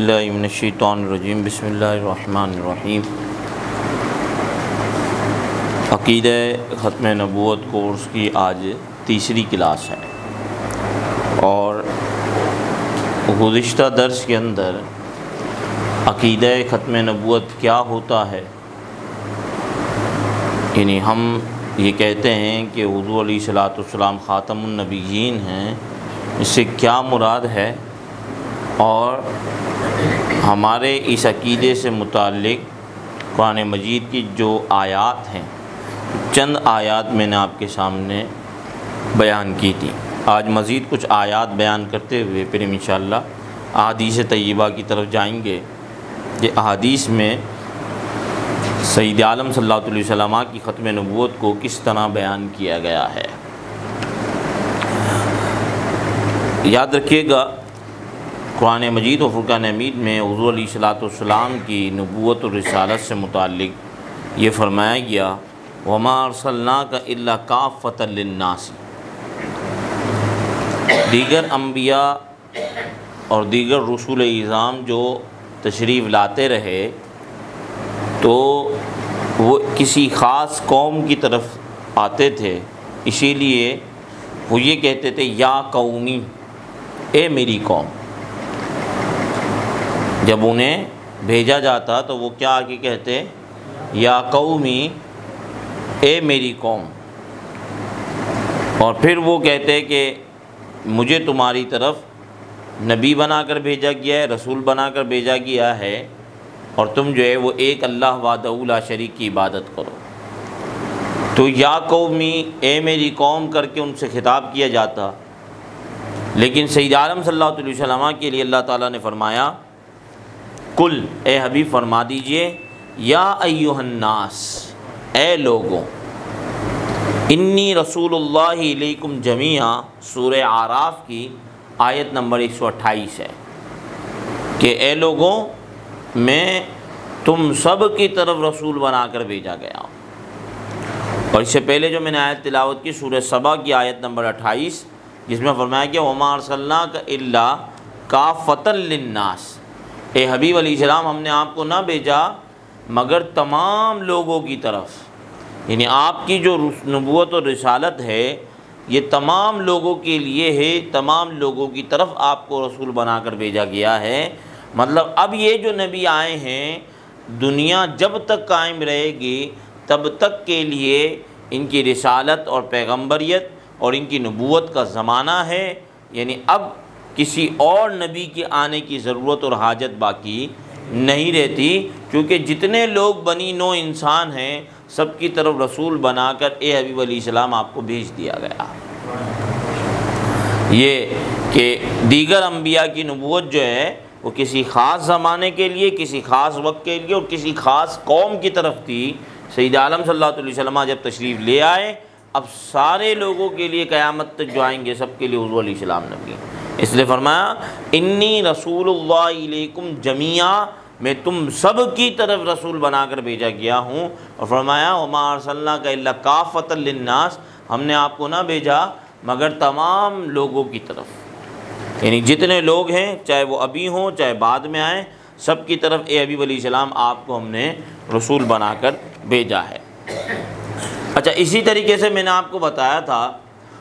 اللہ من الشیطان الرجیم بسم اللہ الرحمن الرحیم۔ عقیدہ ختم نبوت کورس کی آج تیسری کلاس ہے اور گزشتہ درس کے اندر عقیدہ ختم نبوت کیا ہوتا ہے، یعنی ہم یہ کہتے ہیں کہ حضور علیہ الصلوۃ والسلام خاتم النبیین ہیں، اس سے کیا مراد ہے، اور ہمارے اس عقیدے سے متعلق قرآن مجید کی جو آیات ہیں، چند آیات میں نے آپ کے سامنے بیان کی تھی۔ آج مزید کچھ آیات بیان کرتے ہوئے پھر انشاءاللہ احادیث طیبہ کی طرف جائیں گے۔ یہ احادیث میں سید عالم صلی اللہ علیہ وسلم کی ختم نبوت کو کس طرح بیان کیا گیا ہے۔ یاد رکھیے گا، قرآن مجید و فرقان حمید میں حضور علیہ الصلوۃ والسلام کی نبوت و رسالت سے متعلق یہ فرمایا گیا، وَمَا أَرْسَلْنَاكَ إِلَّا كَافَّةً لِلنَّاسِ۔ دیگر انبیاء اور دیگر رسول اعظام جو تشریف لاتے رہے تو وہ کسی خاص قوم کی طرف آتے تھے، اسی لیے وہ یہ کہتے تھے یا قومی، اے میری قوم۔ جب انہیں بھیجا جاتا تو وہ کیا آگے کہتے، یا قومی، اے میری قوم، اور پھر وہ کہتے کہ مجھے تمہاری طرف نبی بنا کر بھیجا گیا ہے، رسول بنا کر بھیجا گیا ہے، اور تم جو ہے وہ ایک اللہ وحدہ لا شریک کی عبادت کرو۔ تو یا قومی، اے میری قوم کر کے ان سے خطاب کیا جاتا، لیکن سید عالم صلی اللہ علیہ وسلم کے لیے اللہ تعالیٰ نے فرمایا، کل، اے حبیب فرما دیجئے، یا ایھا الناس، اے لوگوں، انی رسول اللہ علیکم جمیعا، سورہ اعراف کی آیت نمبر 128 ہے کہ اے لوگوں، میں تم سب کی طرف رسول بنا کر بھیجا گیا ہوں۔ اور اس سے پہلے جو میں نے آیت تلاوت کی سورہ سبا کی آیت نمبر 28، جس میں فرمایا کہ وَمَا أَرْسَلْنَاكَ إِلَّا كَافَّةً لِلنَّاسِ، اے حبیب علیہ السلام، ہم نے آپ کو نہ بھیجا مگر تمام لوگوں کی طرف، یعنی آپ کی جو نبوت اور رسالت ہے یہ تمام لوگوں کے لیے ہے، تمام لوگوں کی طرف آپ کو رسول بنا کر بھیجا گیا ہے۔ مطلب اب یہ جو نبی آئے ہیں، دنیا جب تک قائم رہے گی تب تک کے لیے ان کی رسالت اور پیغمبریت اور ان کی نبوت کا زمانہ ہے، یعنی اب کسی اور نبی کے آنے کی ضرورت اور حاجت باقی نہیں رہتی، کیونکہ جتنے لوگ بنی نوع انسان ہیں سب کی طرف رسول بنا کر اے حبیب علیہ السلام آپ کو بھیج دیا گیا۔ یہ کہ دیگر انبیاء کی نبوت جو ہے وہ کسی خاص زمانے کے لیے، کسی خاص وقت کے لیے اور کسی خاص قوم کی طرف تھی۔ سید عالم صلی اللہ علیہ وسلم جب تشریف لے آئے، اب سارے لوگوں کے لیے قیامت تک جو آئیں گے سب کے لیے حضور علیہ السلام نبی، اس لیے فرمایا انی رسول اللہ علیکم جمیعا، میں تم سب کی طرف رسول بنا کر بھیجا گیا ہوں، اور فرمایا وما ارسلناک الا کافۃ للناس، ہم نے آپ کو نہ بھیجا مگر تمام لوگوں کی طرف، یعنی جتنے لوگ ہیں چاہے وہ ابھی ہوں چاہے بعد میں آئیں، سب کی طرف اے حبیب علیہ السلام آپ کو ہم نے رسول بنا کر بھیجا ہے۔ اچھا، اسی طریقے سے میں نے آپ کو بتایا تھا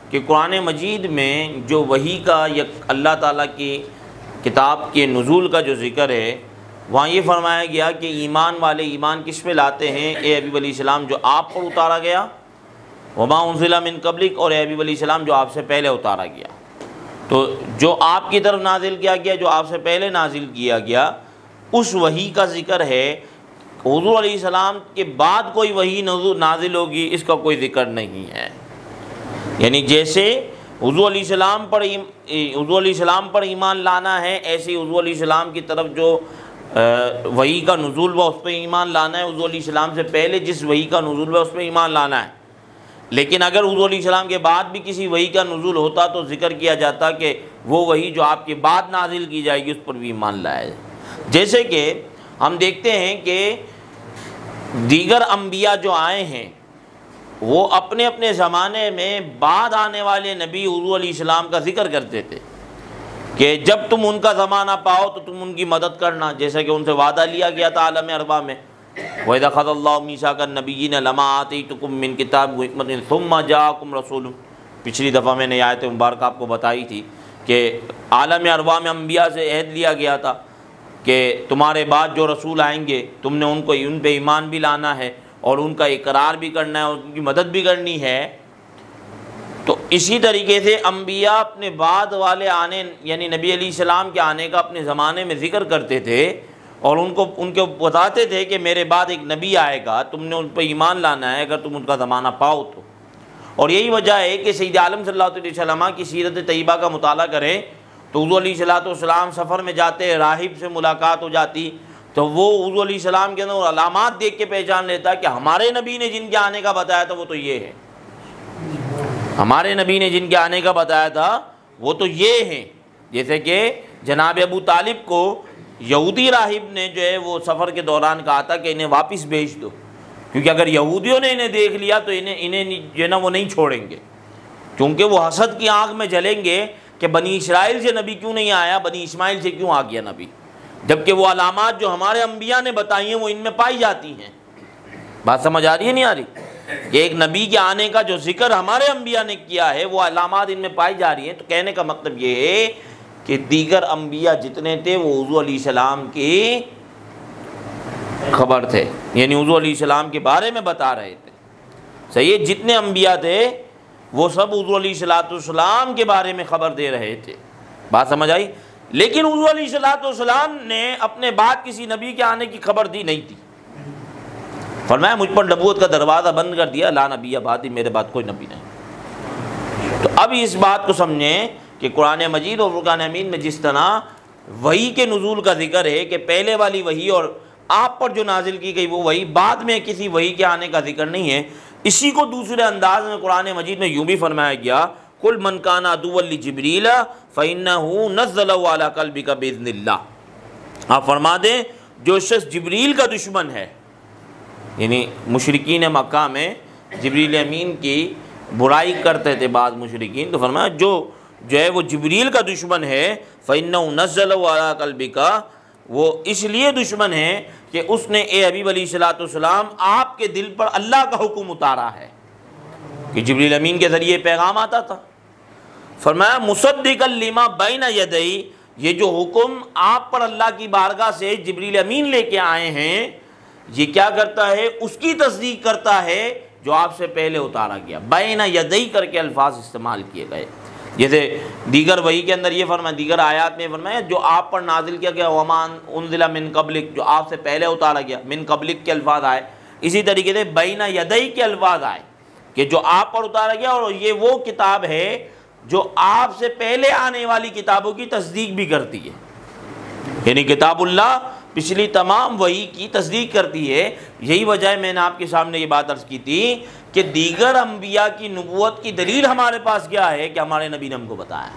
کہ قرآن مجید میں جو وحی کا یا اللہ تعالیٰ کی کتاب کے نزول کا جو ذکر ہے، وہاں یہ فرمایا گیا کہ ایمان والے ایمان کس پہ لاتے ہیں، اے حبیب علیہ السلام جو آپ پر اتارا گیا، وما انزل من قبلک، اور اے حبیب علیہ السلام جو آپ سے پہلے اتارا گیا۔ تو جو آپ کی طرف نازل کیا گیا، جو آپ سے پہلے نازل کیا گیا، اس وحی کا ذکر ہے۔ حضور علیہ السلام کے بعد کوئی وحی نازل ہوگی اس کا کوئی ذکر نہیں ہے، یعنی جیسے حضور علیہ السلام پر ایمان لانا ہے، ایسے ہی حضور علیہ السلام کی طرف جو وحی کا نزول ہوا اس پہ ایمان لانا ہے، حضور علیہ السلام سے پہلے جس وحی کا نزول ہوا اس پہ ایمان لانا ہے۔ لیکن اگر حضور علیہ السلام کے بعد بھی کسی وحی کا نزول ہوتا تو ذکر کیا جاتا کہ وہ وحی جو آپ کے بعد نازل کی جائے گی اس پر بھی ایمان لایا جائے۔ جیسے کہ ہم دیکھتے ہیں کہ دیگر انبیاء جو آئے ہیں وہ اپنے اپنے زمانے میں بعد آنے والے نبی حضور علیہ السلام کا ذکر کرتے تھے، کہ جب تم ان کا زمانہ پاؤ تو تم ان کی مدد کرنا، جیسا کہ ان سے وعدہ لیا گیا تھا عالم ارواح میں، وَإِذَا أَخَذَ اللَّهُ مِيثَاقَ النَّبِيِّينَ لَمَا آتَيْتُكُم مِّن كِتَابٍ وَحِكْمَةٍ ثُمَّ جَاءَكُمْ رَسُولٌ۔ پچھلی دفعہ میں نے آیت مبارکہ آپ کو بتائی تھی کہ عالم ارواح میں انبیاء سے عہد لیا گیا تھا کہ تمہارے بعد جو رسول آئیں گے تم نے ان پہ ایمان بھی لانا ہے اور ان کا اقرار بھی کرنا ہے اور ان کی مدد بھی کرنی ہے۔ تو اسی طریقے سے انبیاء اپنے بعد والے آنے، یعنی نبی علیہ السلام کے آنے کا اپنے زمانے میں ذکر کرتے تھے اور ان کو بتاتے تھے کہ میرے بعد ایک نبی آئے گا، تم نے ان پہ ایمان لانا ہے اگر تم ان کا زمانہ پاؤ تو۔ اور یہی وجہ ہے کہ سید عالم صلی اللہ علیہ وسلم کی سیرت طیبہ کا مطالعہ کریں تو حضور علیہ السلام سفر میں جاتے، راہب سے ملاقات ہو جاتی تو وہ حضور علیہ السلام کے اندر علامات دیکھ کے پہچان لیتا کہ ہمارے نبی نے جن کے آنے کا بتایا تھا وہ تو یہ ہے، ہمارے نبی نے جن کے آنے کا بتایا تھا وہ تو یہ ہیں۔ جیسے کہ جناب ابو طالب کو یہودی راہب نے جو ہے وہ سفر کے دوران کہا تھا کہ انہیں واپس بھیج دو، کیونکہ اگر یہودیوں نے انہیں دیکھ لیا تو انہیں جو ہے نا وہ نہیں چھوڑیں گے، کیونکہ وہ حسد کی آنکھ میں جلیں گے کہ بنی اسرائیل سے نبی کیوں نہیں آیا، بنی اسماعیل سے کیوں آ گیا نبی، جبکہ وہ علامات جو ہمارے انبیاء نے بتائی ہیں وہ ان میں پائی جاتی ہیں۔ بات سمجھ آ رہی ہے نہیں آ رہی؟ کہ ایک نبی کے آنے کا جو ذکر ہمارے انبیاء نے کیا ہے وہ علامات ان میں پائی جا رہی ہیں۔ تو کہنے کا مطلب یہ ہے کہ دیگر انبیاء جتنے تھے وہ حضور علیہ السلام کی خبر تھے، یعنی حضور علیہ السلام کے بارے میں بتا رہے تھے، صحیح ہے؟ جتنے انبیاء تھے وہ سب حضور علیہ السلام کے بارے میں خبر دے رہے تھے۔ بات سمجھ آئی؟ لیکن حضور علیہ السلام نے اپنے بعد کسی نبی کے آنے کی خبر دی نہیں تھی، فرمایا مجھ پر نبوت کا دروازہ بند کر دیا، لا نبی بعدی، میرے بعد کوئی نبی نہیں۔ تو اب اس بات کو سمجھیں کہ قرآن مجید اور فرقان حمید میں جس طرح وحی کے نزول کا ذکر ہے کہ پہلے والی وحی اور آپ پر جو نازل کی گئی وہ وحی، بعد میں کسی وحی کے آنے کا ذکر نہیں ہے، اسی کو دوسرے انداز میں قرآن مجید میں یوں بھی فرمایا گیا قُلْ مَنْ كَانَ عَدُوًّا لِجِبْرِيلَ فَإِنَّهُ نَزَّلَهُ عَلَىٰ قَلْبِكَ بِإِذْنِ اللَّهِ۔ آپ فرما دیں جو شخص جبریل کا دشمن ہے، یعنی مشرکین مکہ میں جبریل امین کی برائی کرتے تھے بعض مشرکین، تو فرمایا جو ہے وہ جبریل کا دشمن ہے، فَإِنَّهُ نَزَّلَهُ عَلَىٰ قَلْبِكَ، وہ اس لیے دشمن ہے کہ اس نے اے حبیب علیہ السلام آپ کے دل پر اللہ کا حکم اتارا ہے، کہ جبریل امین کے ذریعے پیغام آتا تھا۔ فرمایا مصدقا لما بین یدی، یہ جو حکم آپ پر اللہ کی بارگاہ سے جبریل امین لے کے آئے ہیں یہ کیا کرتا ہے؟ اس کی تصدیق کرتا ہے جو آپ سے پہلے اتارا گیا۔ بین یدی کر کے الفاظ استعمال کیے گئے، جیسے دیگر وحی کے اندر یہ فرمایا، دیگر آیات میں فرمایا جو آپ پر نازل کیا گیا، وما انزل من قبلک، جو آپ سے پہلے اتارا گیا، من قبلک کے الفاظ آئے، اسی طریقے سے بین یدی کے الفاظ آئے کہ جو آپ پر اتارا گیا، اور یہ وہ کتاب ہے جو آپ سے پہلے آنے والی کتابوں کی تصدیق بھی کرتی ہے، یعنی کتاب اللہ پچھلی تمام وحی کی تصدیق کرتی ہے۔ یہی وجہ ہے میں نے آپ کے سامنے یہ بات عرض کی تھی کہ دیگر انبیاء کی نبوت کی دلیل ہمارے پاس کیا ہے کہ ہمارے نبی نے ہم کو بتایا،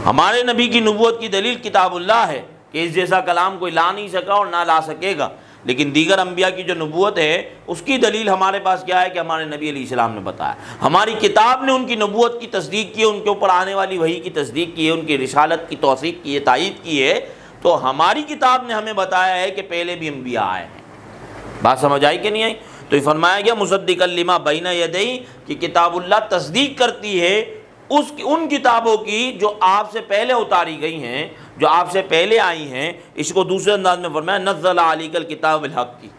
ہمارے نبی کی نبوت کی دلیل کتاب اللہ ہے کہ اس جیسا کلام کوئی لا نہیں سکا اور نہ لا سکے گا، لیکن دیگر انبیاء کی جو نبوت ہے اس کی دلیل ہمارے پاس کیا ہے کہ ہمارے نبی علیہ السلام نے بتایا، ہماری کتاب نے ان کی نبوت کی تصدیق کی ہے، ان کے اوپر آنے والی وحی کی تصدیق کی ہے، ان کی رسالت کی توثیق کی ہے، تائید کی ہے، تو ہماری کتاب نے ہمیں بتایا ہے کہ پہلے بھی انبیاء آئے ہیں۔ بات سمجھ آئی کہ نہیں آئی؟ تو یہ فرمایا گیا مصدقا لما بین یدی کہ کتاب اللہ تصدیق کرتی ہے ان کتابوں کی جو آپ سے پہلے اتاری گئی ہیں، جو آپ سے پہلے آئی ہیں۔ اس کو دوسرے انداز میں فرمایا نزل علیک الکتاب بالحق کی،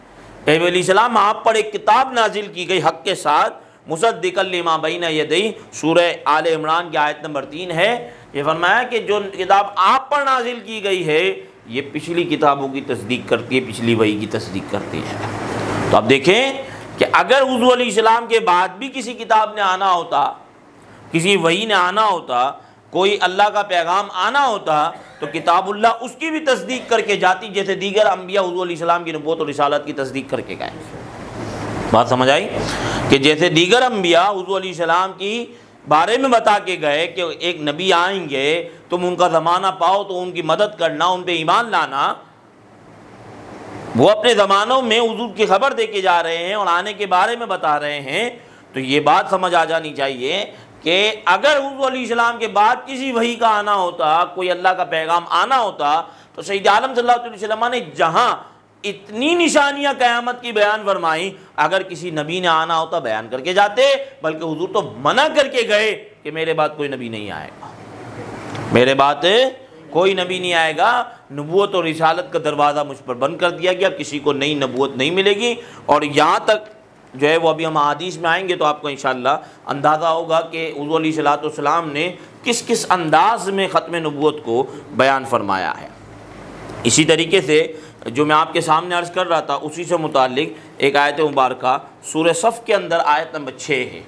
اے علیہ السلام آپ پر ایک کتاب نازل کی گئی حق کے ساتھ، مصدقا لما بین یدی، سورہ آل عمران کی آیت نمبر 3 ہے۔ یہ فرمایا کہ جو کتاب آپ پر نازل کی گئی ہے یہ پچھلی کتابوں کی تصدیق کرتی ہے، پچھلی وحی کی تصدیق کرتی ہے۔ تو اب دیکھیں کہ اگر حضور علیہ السلام کے بعد بھی کسی کتاب نے آنا ہوتا، کسی وحی نے آنا ہوتا، کوئی اللہ کا پیغام آنا ہوتا، تو کتاب اللہ اس کی بھی تصدیق کر کے جاتی، جیسے دیگر انبیاء حضور علیہ السلام کی نبوت اور رسالت کی تصدیق کر کے گئے۔ بات سمجھ آئی؟ کہ جیسے دیگر انبیاء حضور علیہ السلام کی بارے میں بتا کے گئے کہ ایک نبی آئیں گے، تم ان کا زمانہ پاؤ تو ان کی مدد کرنا، ان پہ ایمان لانا، وہ اپنے زمانوں میں حضور کی خبر دے کے جا رہے ہیں اور آنے کے بارے میں بتا رہے ہیں، تو یہ بات سمجھ آ جانی چاہیے کہ اگر حضور علیہ السلام کے بعد کسی وحی کا آنا ہوتا، کوئی اللہ کا پیغام آنا ہوتا، تو سید عالم صلی اللہ علیہ وسلم نے جہاں اتنی نشانیاں قیامت کی بیان فرمائی، اگر کسی نبی نے آنا ہوتا بیان کر کے جاتے، بلکہ حضور تو منع کر کے گئے کہ میرے بعد کوئی نبی نہیں آئے گا، میرے بعد کوئی نبی نہیں آئے گا، نبوت اور رسالت کا دروازہ مجھ پر بند کر دیا گیا، کسی کو نئی نبوت نہیں ملے گی۔ اور یہاں تک جو ہے وہ ابھی ہم حدیث میں آئیں گے تو آپ کو انشاءاللہ اندازہ ہوگا کہ حضور علیہ السلام نے کس کس انداز میں ختم نبوت کو بیان فرمایا ہے۔ اسی طریقے سے جو میں آپ کے سامنے عرض کر رہا تھا، اسی سے متعلق ایک آیت مبارکہ سورہ صف کے اندر آیت نمبر 6 ہے۔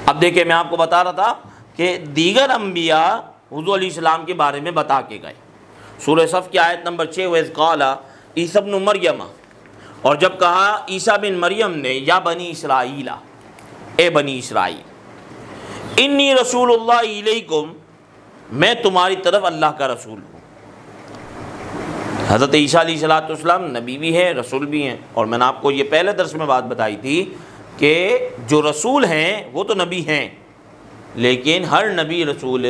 اب دیکھیں، میں آپ کو بتا رہا تھا کہ دیگر انبیاء حضور علیہ السلام کے بارے میں بتا کے گئے۔ سورہ صف کی آیت نمبر 6، وَإِذْ قَالَ عِیسیٰ ابْنُ مَرْیَمَ، اور جب کہا عیسیٰ بن مریم نے، یا بنی اسرائیل، اے بنی اسرائیل، انی رسول اللہ الیکم، میں تمہاری طرف اللہ کا رسول ہوں۔ حضرت عیسیٰ علیہ السلام نبی بھی ہے، رسول بھی ہیں، اور میں نے آپ کو یہ پہلے درس میں بات بتائی تھی کہ جو رسول ہیں وہ تو نبی ہیں، لیکن ہر نبی رسول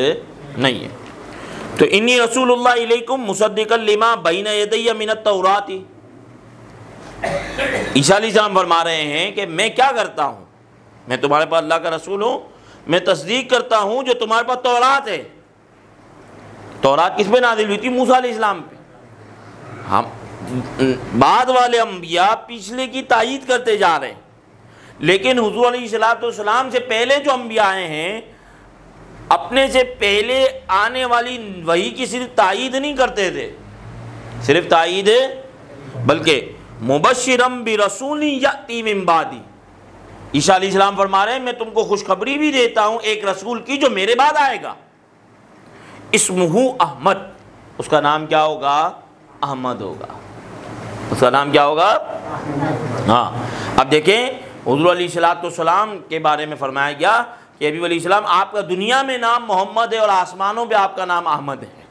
نہیں ہے۔ تو انی رسول اللہ علیکم مصدقا لما بین یدی من التوراۃ، عیسیٰ علیہ السلام فرما رہے ہیں کہ میں کیا کرتا ہوں، میں تمہارے پاس اللہ کا رسول ہوں، میں تصدیق کرتا ہوں جو تمہارے پاس تورات ہے۔ تورات کس پہ نازل ہوئی تھی؟ موسیٰ علیہ السلام پہ۔ ہم بعد والے انبیاء پچھلے کی تائید کرتے جا رہے ہیں، لیکن حضور علیہ السلام سے پہلے جو انبیاء آئے ہیں اپنے سے پہلے آنے والی وحی کی صرف تائید نہیں کرتے تھے، صرف تائید بلکہ مبشرم برسول یأتی من بعدی، عیسیٰ علیہ السلام فرما رہے ہیں میں تم کو خوشخبری بھی دیتا ہوں ایک رسول کی جو میرے بعد آئے گا، اسمہ احمد، اس کا نام کیا ہوگا؟ احمد ہوگا، اس کا نام کیا ہوگا؟ ہاں۔ اب دیکھیں حضور علیہ السلام کے بارے میں فرمایا گیا کہ ابی علیہ السلام آپ کا دنیا میں نام محمد ہے اور آسمانوں پہ آپ کا نام احمد ہے،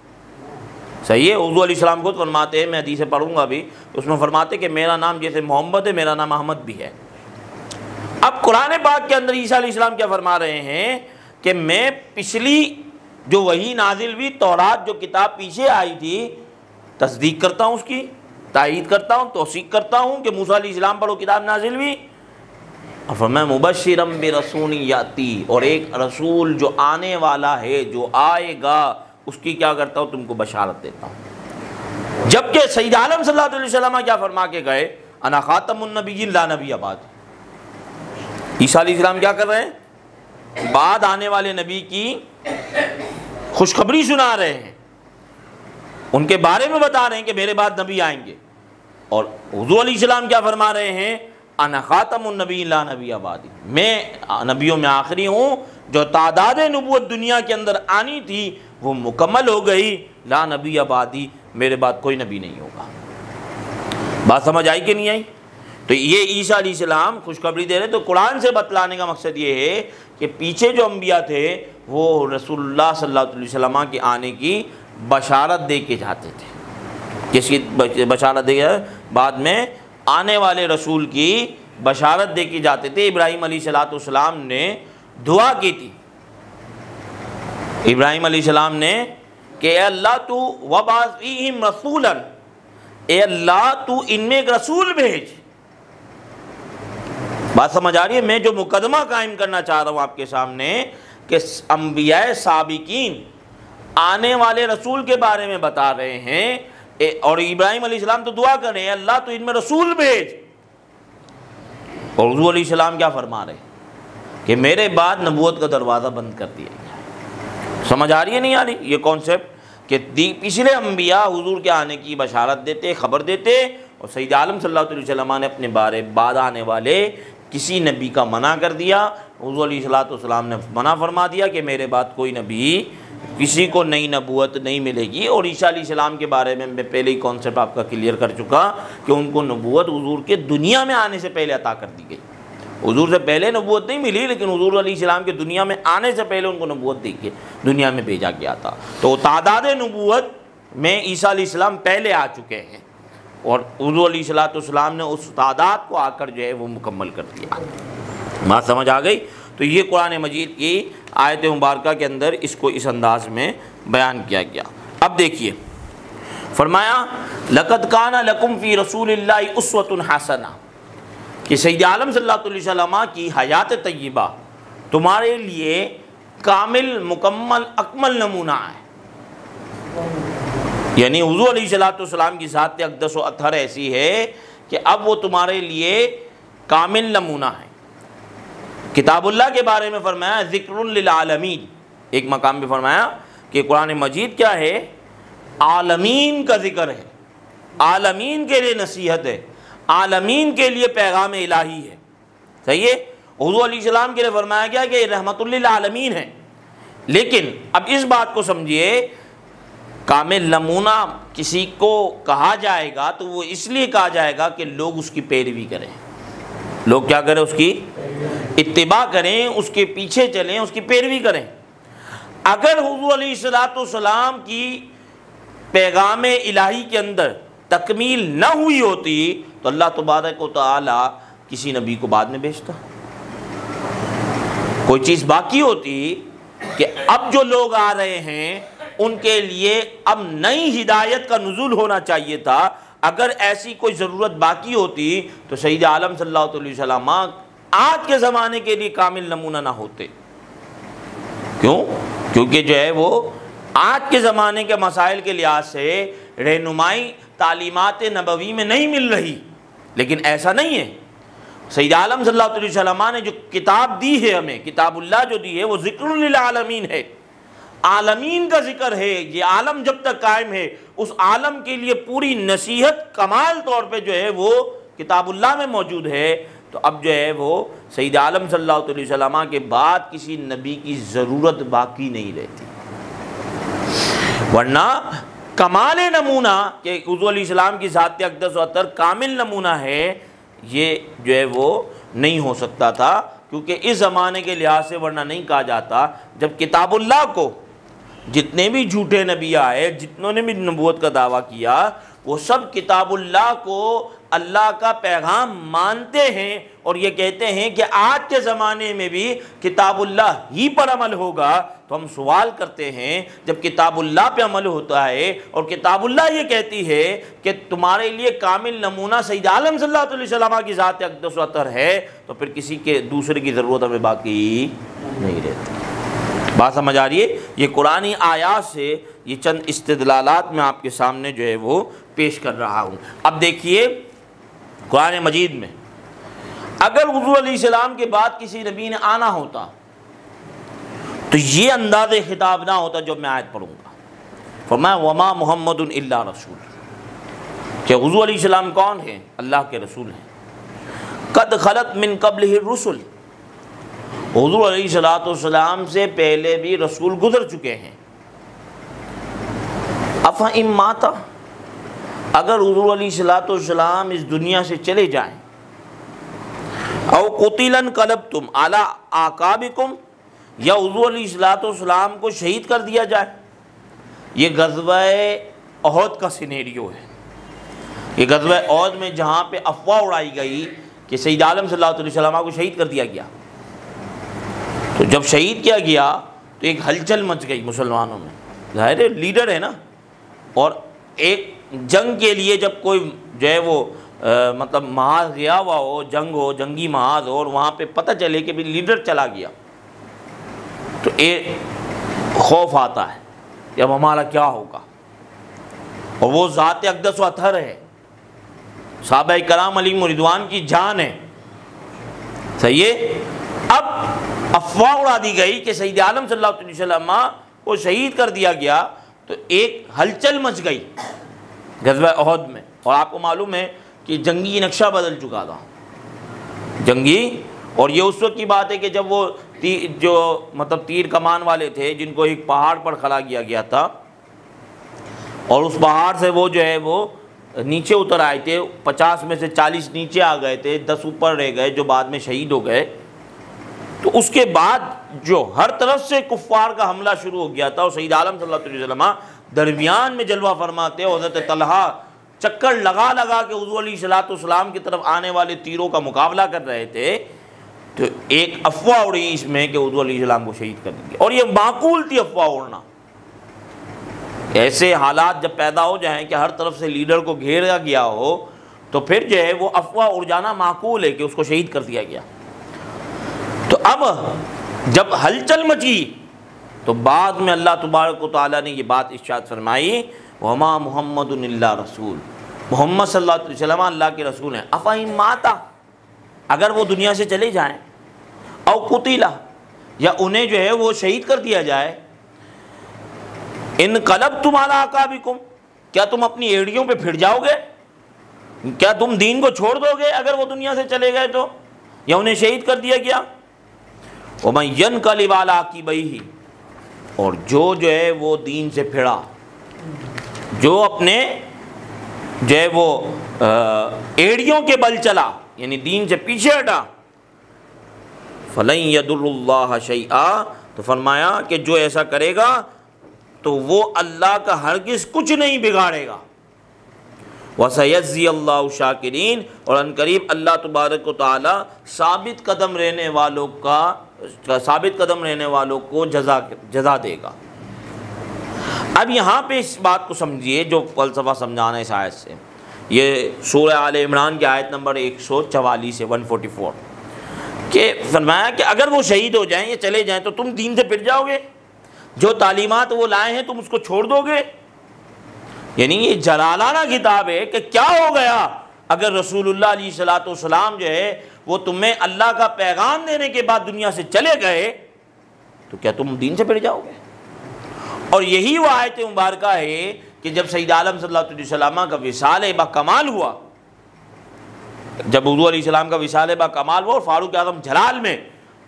صحیح ہے۔ حضور علیہ السلام خود فرماتے ہیں، میں حدیث پڑھوں گا ابھی، اس میں فرماتے کہ میرا نام جیسے محمد ہے میرا نام احمد بھی ہے۔ اب قرآن پاک کے اندر عیسیٰ علیہ السلام کیا فرما رہے ہیں کہ میں پچھلی جو وحی نازل ہوئی، تورات جو کتاب پیچھے آئی تھی، تصدیق کرتا ہوں، اس کی تائید کرتا ہوں، توثیق کرتا ہوں کہ موسیٰ علیہ السلام پر وہ کتاب نازل ہوئی، اور فرمایا مبشرم برسول یاتی، اور ایک رسول جو آنے والا ہے، جو آئے گا، اس کی کیا کرتا ہوں؟ تم کو بشارت دیتا ہوں۔ جبکہ سید عالم صلی اللہ علیہ وسلم کیا فرما کے گئے؟ انا خاتم النبیین لا نبی بعد۔ عیسیٰ علیہ السلام کیا کر رہے ہیں؟ بعد آنے والے نبی کی خوشخبری سنا رہے ہیں، ان کے بارے میں بتا رہے ہیں کہ میرے بعد نبی آئیں گے، اور حضور علیہ السلام کیا فرما رہے ہیں؟ انا خاتم النبیین لا نبی بعدی، میں نبیوں میں آخری ہوں، جو تعداد نبوت دنیا کے اندر آنی تھی وہ مکمل ہو گئی، لا نبی بعدی، میرے بعد کوئی نبی نہیں ہوگا۔ بات سمجھ آئی کہ نہیں آئی؟ تو یہ عیسیٰ علیہ السلام خوشخبری دے رہے، تو قرآن سے بتلانے کا مقصد یہ ہے کہ پیچھے جو انبیاء تھے وہ رسول اللہ صلی اللہ علیہ وسلم کے آنے کی بشارت دے کے جاتے تھے۔ کس کی بشارت دے کے؟ بعد میں آنے والے رسول کی بشارت دے کے جاتے تھے۔ ابراہیم علیہ السلام نے دعا کی تھی، ابراہیم علیہ السلام نے کہ اے اللہ تو وبعث فیہم رسولا، اے اللہ تو ان میں ایک رسول بھیج۔ بات سمجھ آ رہی ہے؟ میں جو مقدمہ قائم کرنا چاہ رہا ہوں آپ کے سامنے کہ انبیاء سابقین آنے والے رسول کے بارے میں بتا رہے ہیں، اور ابراہیم علیہ السلام تو دعا کر رہے ہیں اللہ تو ان میں رسول بھیج، اور حضور علیہ السلام کیا فرما رہے ہیں کہ میرے بعد نبوت کا دروازہ بند کر دیا گیا۔ سمجھ آ رہی ہے نہیں آ رہی یہ کانسیپٹ کہ پچھلے انبیاء حضور کے آنے کی بشارت دیتے، خبر دیتے، اور سید عالم صلی اللہ علیہ وسلم نے اپنے بارے بعد آنے والے کسی نبی کا منع کر دیا۔ حضور علیہ السلام نے منع فرما دیا کہ میرے بعد کوئی نبی، کسی کو نئی نبوت نہیں ملے گی۔ اور عیسیٰ علیہ السلام کے بارے میں پہلے ہی کانسیپٹ آپ کا کلیئر کر چکا کہ ان کو نبوت حضور کے دنیا میں آنے سے پہلے عطا کر دی گئی۔ حضور سے پہلے نبوت نہیں ملی، لیکن حضور علیہ السلام کے دنیا میں آنے سے پہلے ان کو نبوت دے کے دنیا میں بھیجا گیا تھا۔ تو تعداد نبوت میں عیسیٰ علیہ السلام پہلے آ چکے ہیں، اور حضور علیہ السلام نے اس تعداد کو آ کر جو ہے وہ مکمل کر دیا۔ بات سمجھ آ گئی؟ تو یہ قرآن مجید کی آیت مبارکہ کے اندر اس کو اس انداز میں بیان کیا گیا۔ اب دیکھیے فرمایا لقد کان لکم فی رسول اللہ اسوۃ حسنہ، کہ سید عالم صلی اللہ علیہ وسلم کی حیات طیبہ تمہارے لیے کامل مکمل اکمل نمونہ ہے، یعنی حضور علیہ الصلوۃ والسلام کی ذات اقدس و اطہر ایسی ہے کہ اب وہ تمہارے لیے کامل نمونہ ہے۔ کتاب اللہ کے بارے میں فرمایا ذکر للعالمین، ایک مقام پہ فرمایا کہ قرآن مجید کیا ہے، عالمین کا ذکر ہے، عالمین کے لیے نصیحت ہے، عالمین کے لیے پیغام الہی ہے، صحیح ہے۔ حضور علیہ السلام کے لیے فرمایا گیا کہ یہ رحمت للعالمین ہے، لیکن اب اس بات کو سمجھیے کامل نمونہ کسی کو کہا جائے گا تو وہ اس لیے کہا جائے گا کہ لوگ اس کی پیروی کریں، لوگ کیا کریں، اس کی اتباع کریں، اس کے پیچھے چلیں، اس کی پیروی کریں۔ اگر حضور علیہ السلام کی پیغام الہی کے اندر تکمیل نہ ہوئی ہوتی تو اللہ تبارک و تعالی کسی نبی کو بعد میں بھیجتا، کوئی چیز باقی ہوتی کہ اب جو لوگ آ رہے ہیں ان کے لیے اب نئی ہدایت کا نزول ہونا چاہیے تھا۔ اگر ایسی کوئی ضرورت باقی ہوتی تو سید عالم صلی اللہ علیہ وسلم آج کے زمانے کے لیے کامل نمونہ نہ ہوتے۔ کیوں؟ کیونکہ جو ہے وہ آج کے زمانے کے مسائل کے لحاظ سے رہنمائی تعلیمات نبوی میں نہیں مل رہی، لیکن ایسا نہیں ہے۔ سید عالم صلی اللہ علیہ وسلم نے جو کتاب دی ہے ہمیں، کتاب اللہ جو دی ہے وہ ذکر للعالمین ہے، عالمین کا ذکر ہے۔ یہ عالم جب تک قائم ہے اس عالم کے لیے پوری نصیحت کمال طور پہ جو ہے وہ کتاب اللہ میں موجود ہے۔ تو اب جو ہے وہ سید عالم صلی اللہ علیہ وسلم کے بعد کسی نبی کی ضرورت باقی نہیں رہتی، ورنہ کمال نمونہ کہ حضور علیہ السلام کی ذات اقدس و اطہر کامل نمونہ ہے، یہ جو ہے وہ نہیں ہو سکتا تھا، کیونکہ اس زمانے کے لحاظ سے ورنہ نہیں کہا جاتا۔ جب کتاب اللہ کو جتنے بھی جھوٹے نبی آئے، جتنوں نے بھی نبوت کا دعویٰ کیا، وہ سب کتاب اللہ کو اللہ کا پیغام مانتے ہیں اور یہ کہتے ہیں کہ آج کے زمانے میں بھی کتاب اللہ ہی پر عمل ہوگا۔ تو ہم سوال کرتے ہیں جب کتاب اللہ پہ عمل ہوتا ہے اور کتاب اللہ یہ کہتی ہے کہ تمہارے لیے کامل نمونہ سید عالم صلی اللہ علیہ وسلم کی ذات اقدس و اطہر ہے، تو پھر کسی کے دوسرے کی ضرورت ہمیں باقی نہیں رہتی۔ بات سمجھ آ رہی ہے؟ یہ قرآنی آیات سے یہ چند استدلالات میں آپ کے سامنے جو ہے وہ پیش کر رہا ہوں۔ اب دیکھیے قرآن مجید میں اگر حضور علیہ السلام کے بعد کسی نبی نے آنا ہوتا تو یہ انداز خطاب نہ ہوتا جو میں آیت پڑھوں گا۔ فرمایا وما محمد الا رسول، کہ حضور علیہ السلام کون ہیں؟ اللہ کے رسول ہیں۔ قد خلت من قبلہ الرسل، حضور علیہ السلام سے پہلے بھی رسول گزر چکے ہیں۔ افإن مات، اگر حضور علیہ السلام اس دنیا سے چلے جائیں، او قتل انقلبتم علی اعقابکم، یا حضور علیہ السلام کو شہید کر دیا جائے۔ یہ غزوہ احد کا سینیریو ہے، یہ غزوہ احد میں جہاں پہ افواہ اڑائی گئی کہ سید عالم صلی اللہ علیہ وسلم کو شہید کر دیا گیا، تو جب شہید کیا گیا تو ایک ہلچل مچ گئی مسلمانوں میں، ظاہر ہے لیڈر ہے نا، اور ایک جنگ کے لیے جب کوئی جو ہے وہ مطلب محاذ گیا ہوا ہو، جنگ ہو، جنگی محاذ ہو، اور وہاں پہ پتہ چلے کہ بھی لیڈر چلا گیا تو ایک خوف آتا ہے کہ اب ہمارا کیا ہوگا، اور وہ ذات اقدس و اطہر ہے، صحابہ کرام علیہم رضوان کی جان ہے، صحیح ہے۔ اب افواہ اڑا دی گئی کہ سید عالم صلی اللہ علیہ وسلم کو شہید کر دیا گیا، تو ایک ہلچل مچ گئی غزوہ احد میں، اور آپ کو معلوم ہے کہ جنگی نقشہ بدل چکا تھا جنگی، اور یہ اس وقت کی بات ہے کہ جب وہ جو مطلب تیر کمان والے تھے جن کو ایک پہاڑ پر کھڑا کیا گیا تھا، اور اس پہاڑ سے وہ جو ہے وہ نیچے اتر آئے تھے، 50 میں سے 40 نیچے آ گئے تھے، 10 اوپر رہ گئے جو بعد میں شہید ہو گئے۔ تو اس کے بعد جو ہر طرف سے کفار کا حملہ شروع ہو گیا تھا، اور سید عالم صلی اللہ علیہ وسلم درمیان میں جلوہ فرماتے، حضرت طلحہ چکر لگا لگا کے حضور علیہ السلام کی طرف آنے والے تیروں کا مقابلہ کر رہے تھے، تو ایک افواہ اڑی اس میں کہ حضور علیہ السلام کو شہید کر دیں گے، اور یہ معقول تھی افواہ اڑنا۔ ایسے حالات جب پیدا ہو جائیں کہ ہر طرف سے لیڈر کو گھیرا گیا ہو تو پھر جو ہے وہ افواہ اڑ جانا معقول ہے کہ اس کو شہید کر دیا گیا۔ تو اب جب ہلچل مچی تو بعد میں اللہ تبارک و تعالیٰ نے یہ بات ارشاد فرمائی، وما محمد الا رسول، محمد صلی اللہ علیہ وسلم اللہ کے رسول ہیں، افئن ماتا، اگر وہ دنیا سے چلے جائیں، او قتلا، یا انہیں جو ہے وہ شہید کر دیا جائے، انقلبتم علی اعقابکم، کیا تم اپنی ایڑیوں پہ پھر جاؤ گے؟ کیا تم دین کو چھوڑ دو گے اگر وہ دنیا سے چلے گئے تو، یا انہیں شہید کر دیا گیا؟ ومن ینقلب علی عقبیہ، اور جو ہے وہ دین سے پھرا، جو اپنے جو ہے وہ ایڑیوں کے بل چلا، یعنی دین سے پیچھے ہٹا، فلن یضر اللہ شیئا، تو فرمایا کہ جو ایسا کرے گا تو وہ اللہ کا ہرگز کچھ نہیں بگاڑے گا۔ وَسَيَجْزِي اللَّهُ الشَّاكِرِينَ، اور ان قریب اللہ تبارک و تعالی ثابت قدم رہنے والوں کو جزا دے گا۔ اب یہاں پہ اس بات کو سمجھیے جو فلسفہ سمجھانا ہے اس آیت سے، یہ سورہ آل عمران کی آیت نمبر 144 ہے 144، کہ فرمایا کہ اگر وہ شہید ہو جائیں یا چلے جائیں تو تم دین سے پھر جاؤ گے، جو تعلیمات وہ لائے ہیں تم اس کو چھوڑ دو گے؟ یعنی یہ جلالانہ کتاب ہے کہ کیا ہو گیا اگر رسول اللہ علیہ الصلوۃ والسلام جو ہے وہ تمہیں اللہ کا پیغام دینے کے بعد دنیا سے چلے گئے تو کیا تم دین سے پھر جاؤ گے؟ اور یہی وہ آیت مبارکہ ہے کہ جب سید عالم صلی اللہ علیہ وسلم کا وصال با کمال ہوا، جب حضور علیہ السلام کا وصال با کمال ہوا اور فاروق اعظم جلال میں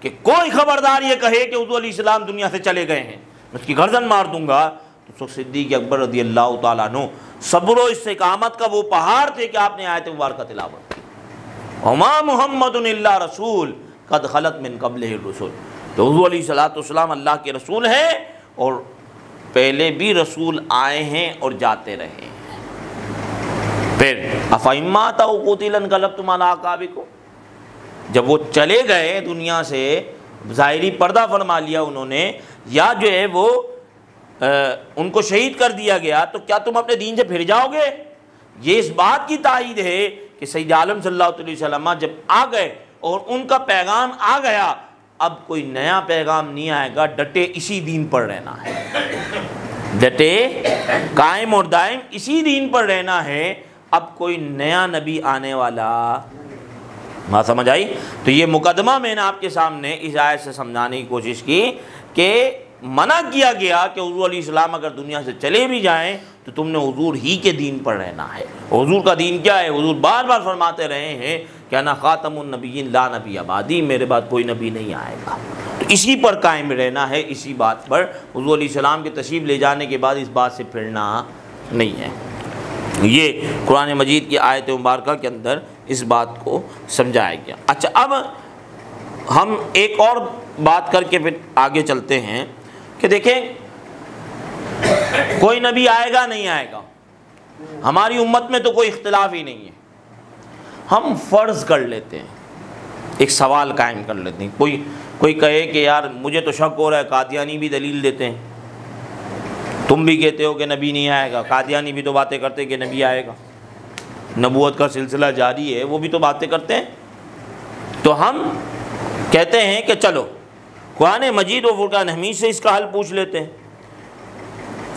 کہ کوئی خبردار یہ کہے کہ حضور علیہ السلام دنیا سے چلے گئے ہیں میں اس کی گردن مار دوں گا، تو صدیق اکبر رضی اللہ تعالیٰ عنہ صبر و استقامت کا وہ پہاڑ تھے کہ آپ نے آیت مبارکہ تلاوت کی، وما محمد الا رسول قد خلت من قبلہ الرسل، تو حضور علیہ السلام اللہ کے رسول ہیں اور پہلے بھی رسول آئے ہیں اور جاتے رہے ہیں۔ پھر افئن مات او قتل انقلبتم علی اعقابکم، جب وہ چلے گئے دنیا سے، ظاہری پردہ فرما لیا انہوں نے، یا جو ہے وہ ان کو شہید کر دیا گیا، تو کیا تم اپنے دین سے پھر جاؤ گے؟ یہ اس بات کی تائید ہے کہ سید عالم صلی اللہ علیہ وسلم جب آ گئے اور ان کا پیغام آ گیا، اب کوئی نیا پیغام نہیں آئے گا، ڈٹے اسی دین پر رہنا ہے، ڈٹے قائم اور دائم اسی دین پر رہنا ہے، اب کوئی نیا نبی آنے والا بات سمجھ آئی؟ تو یہ مقدمہ میں نے آپ کے سامنے اس آیت سے سمجھانے کی کوشش کی کہ منع کیا گیا کہ حضور علیہ السلام اگر دنیا سے چلے بھی جائیں تو تم نے حضور ہی کے دین پر رہنا ہے۔ حضور کا دین کیا ہے؟ حضور بار بار فرماتے رہے ہیں کہ انا خاتم النبیین لا نبی بعدی، میرے بعد کوئی نبی نہیں آئے گا، تو اسی پر قائم رہنا ہے، اسی بات پر۔ حضور علیہ السلام کے تشریف لے جانے کے بعد اس بات سے پھرنا نہیں ہے۔ یہ قرآن مجید کی آیت مبارکہ کے اندر اس بات کو سمجھایا گیا۔ اچھا، اب ہم ایک اور بات کر کے پھر آگے چلتے ہیں کہ دیکھیں کوئی نبی آئے گا نہیں آئے گا، ہماری امت میں تو کوئی اختلاف ہی نہیں ہے، ہم فرض کر لیتے ہیں، ایک سوال قائم کر لیتے ہیں، کوئی کہے کہ یار مجھے تو شک ہو رہا ہے، قادیانی بھی دلیل دیتے ہیں، تم بھی کہتے ہو کہ نبی نہیں آئے گا، قادیانی بھی تو باتیں کرتے کہ نبی آئے گا، نبوت کا سلسلہ جاری ہے، وہ بھی تو باتیں کرتے ہیں، تو ہم کہتے ہیں کہ چلو قرآن مجید و فرقان حمید سے اس کا حل پوچھ لیتے ہیں۔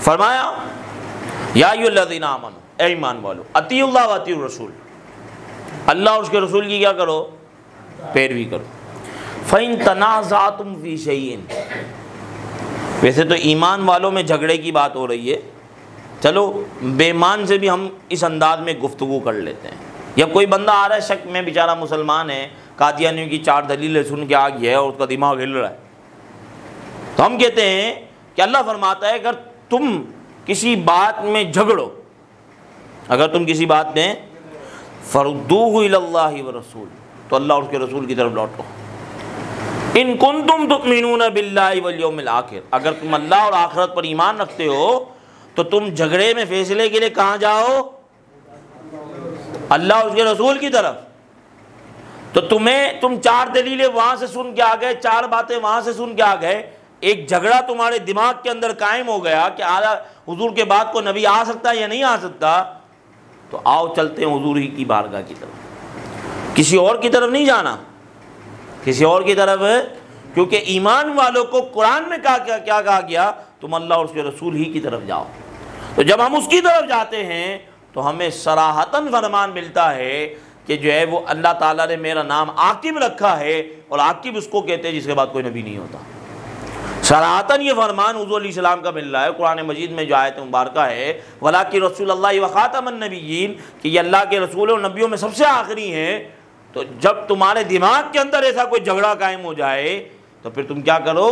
فرمایا یا ایھا الذین آمنوا، اے ایمان والو، اطیعوا اللہ و اطیعوا الرسول، اللہ اور اس کے رسول کی کیا کرو؟ پیروی کرو۔ فَإِن تَنَازَعْتُمْ فِي شَيْءٍ، ویسے تو ایمان والوں میں جھگڑے کی بات ہو رہی ہے، چلو بے ایمان سے بھی ہم اس انداز میں گفتگو کر لیتے ہیں، یا کوئی بندہ آ رہا ہے شک میں، بیچارہ مسلمان ہے، قادیانیوں کی 4 دلیلیں سن کے آ گیا ہے اور اس کا دماغ ہل رہا ہے، تو ہم کہتے ہیں کہ اللہ فرماتا ہے اگر تم کسی بات میں جھگڑو، اگر تم کسی بات میں فردوہ الی اللہ ورسول، تو اللہ اور اس کے رسول کی طرف لوٹو۔ ان کنتم تؤمنون باللہ والیوم الآخر، اگر تم اللہ اور آخرت پر ایمان رکھتے ہو تو تم جھگڑے میں فیصلے کے لیے کہاں جاؤ؟ اللہ اور اس کے رسول کی طرف۔ تو تم 4 دلیلیں وہاں سے سن کے آ گئے، 4 باتیں وہاں سے سن کے آ گئے، ایک جھگڑا تمہارے دماغ کے اندر قائم ہو گیا کہ اعلیٰ حضور کے بعد کو نبی آ سکتا ہے یا نہیں آ سکتا، تو آؤ چلتے ہیں حضور ہی کی بارگاہ کی طرف، کسی اور کی طرف نہیں جانا، کسی اور کی طرف، کیونکہ ایمان والوں کو قرآن میں کیا کہا گیا، تم اللہ اور اس کے رسول ہی کی طرف جاؤ۔ تو جب ہم اس کی طرف جاتے ہیں تو ہمیں صراحتاً فرمان ملتا ہے کہ جو ہے وہ اللہ تعالیٰ نے میرا نام عاقب رکھا ہے، اور عاقب اس کو کہتے ہیں جس کے بعد کوئی نبی نہیں ہوتا۔ صراحتاً یہ فرمان حضور علیہ السلام کا مل رہا ہے۔ قرآن مجید میں جو آیت مبارکہ ہے وَلَٰكِن رسول اللہ وخاتم النبیین، کہ یہ اللہ کے رسول اور نبیوں میں سب سے آخری ہیں، تو جب تمہارے دماغ کے اندر ایسا کوئی جھگڑا قائم ہو جائے تو پھر تم کیا کرو،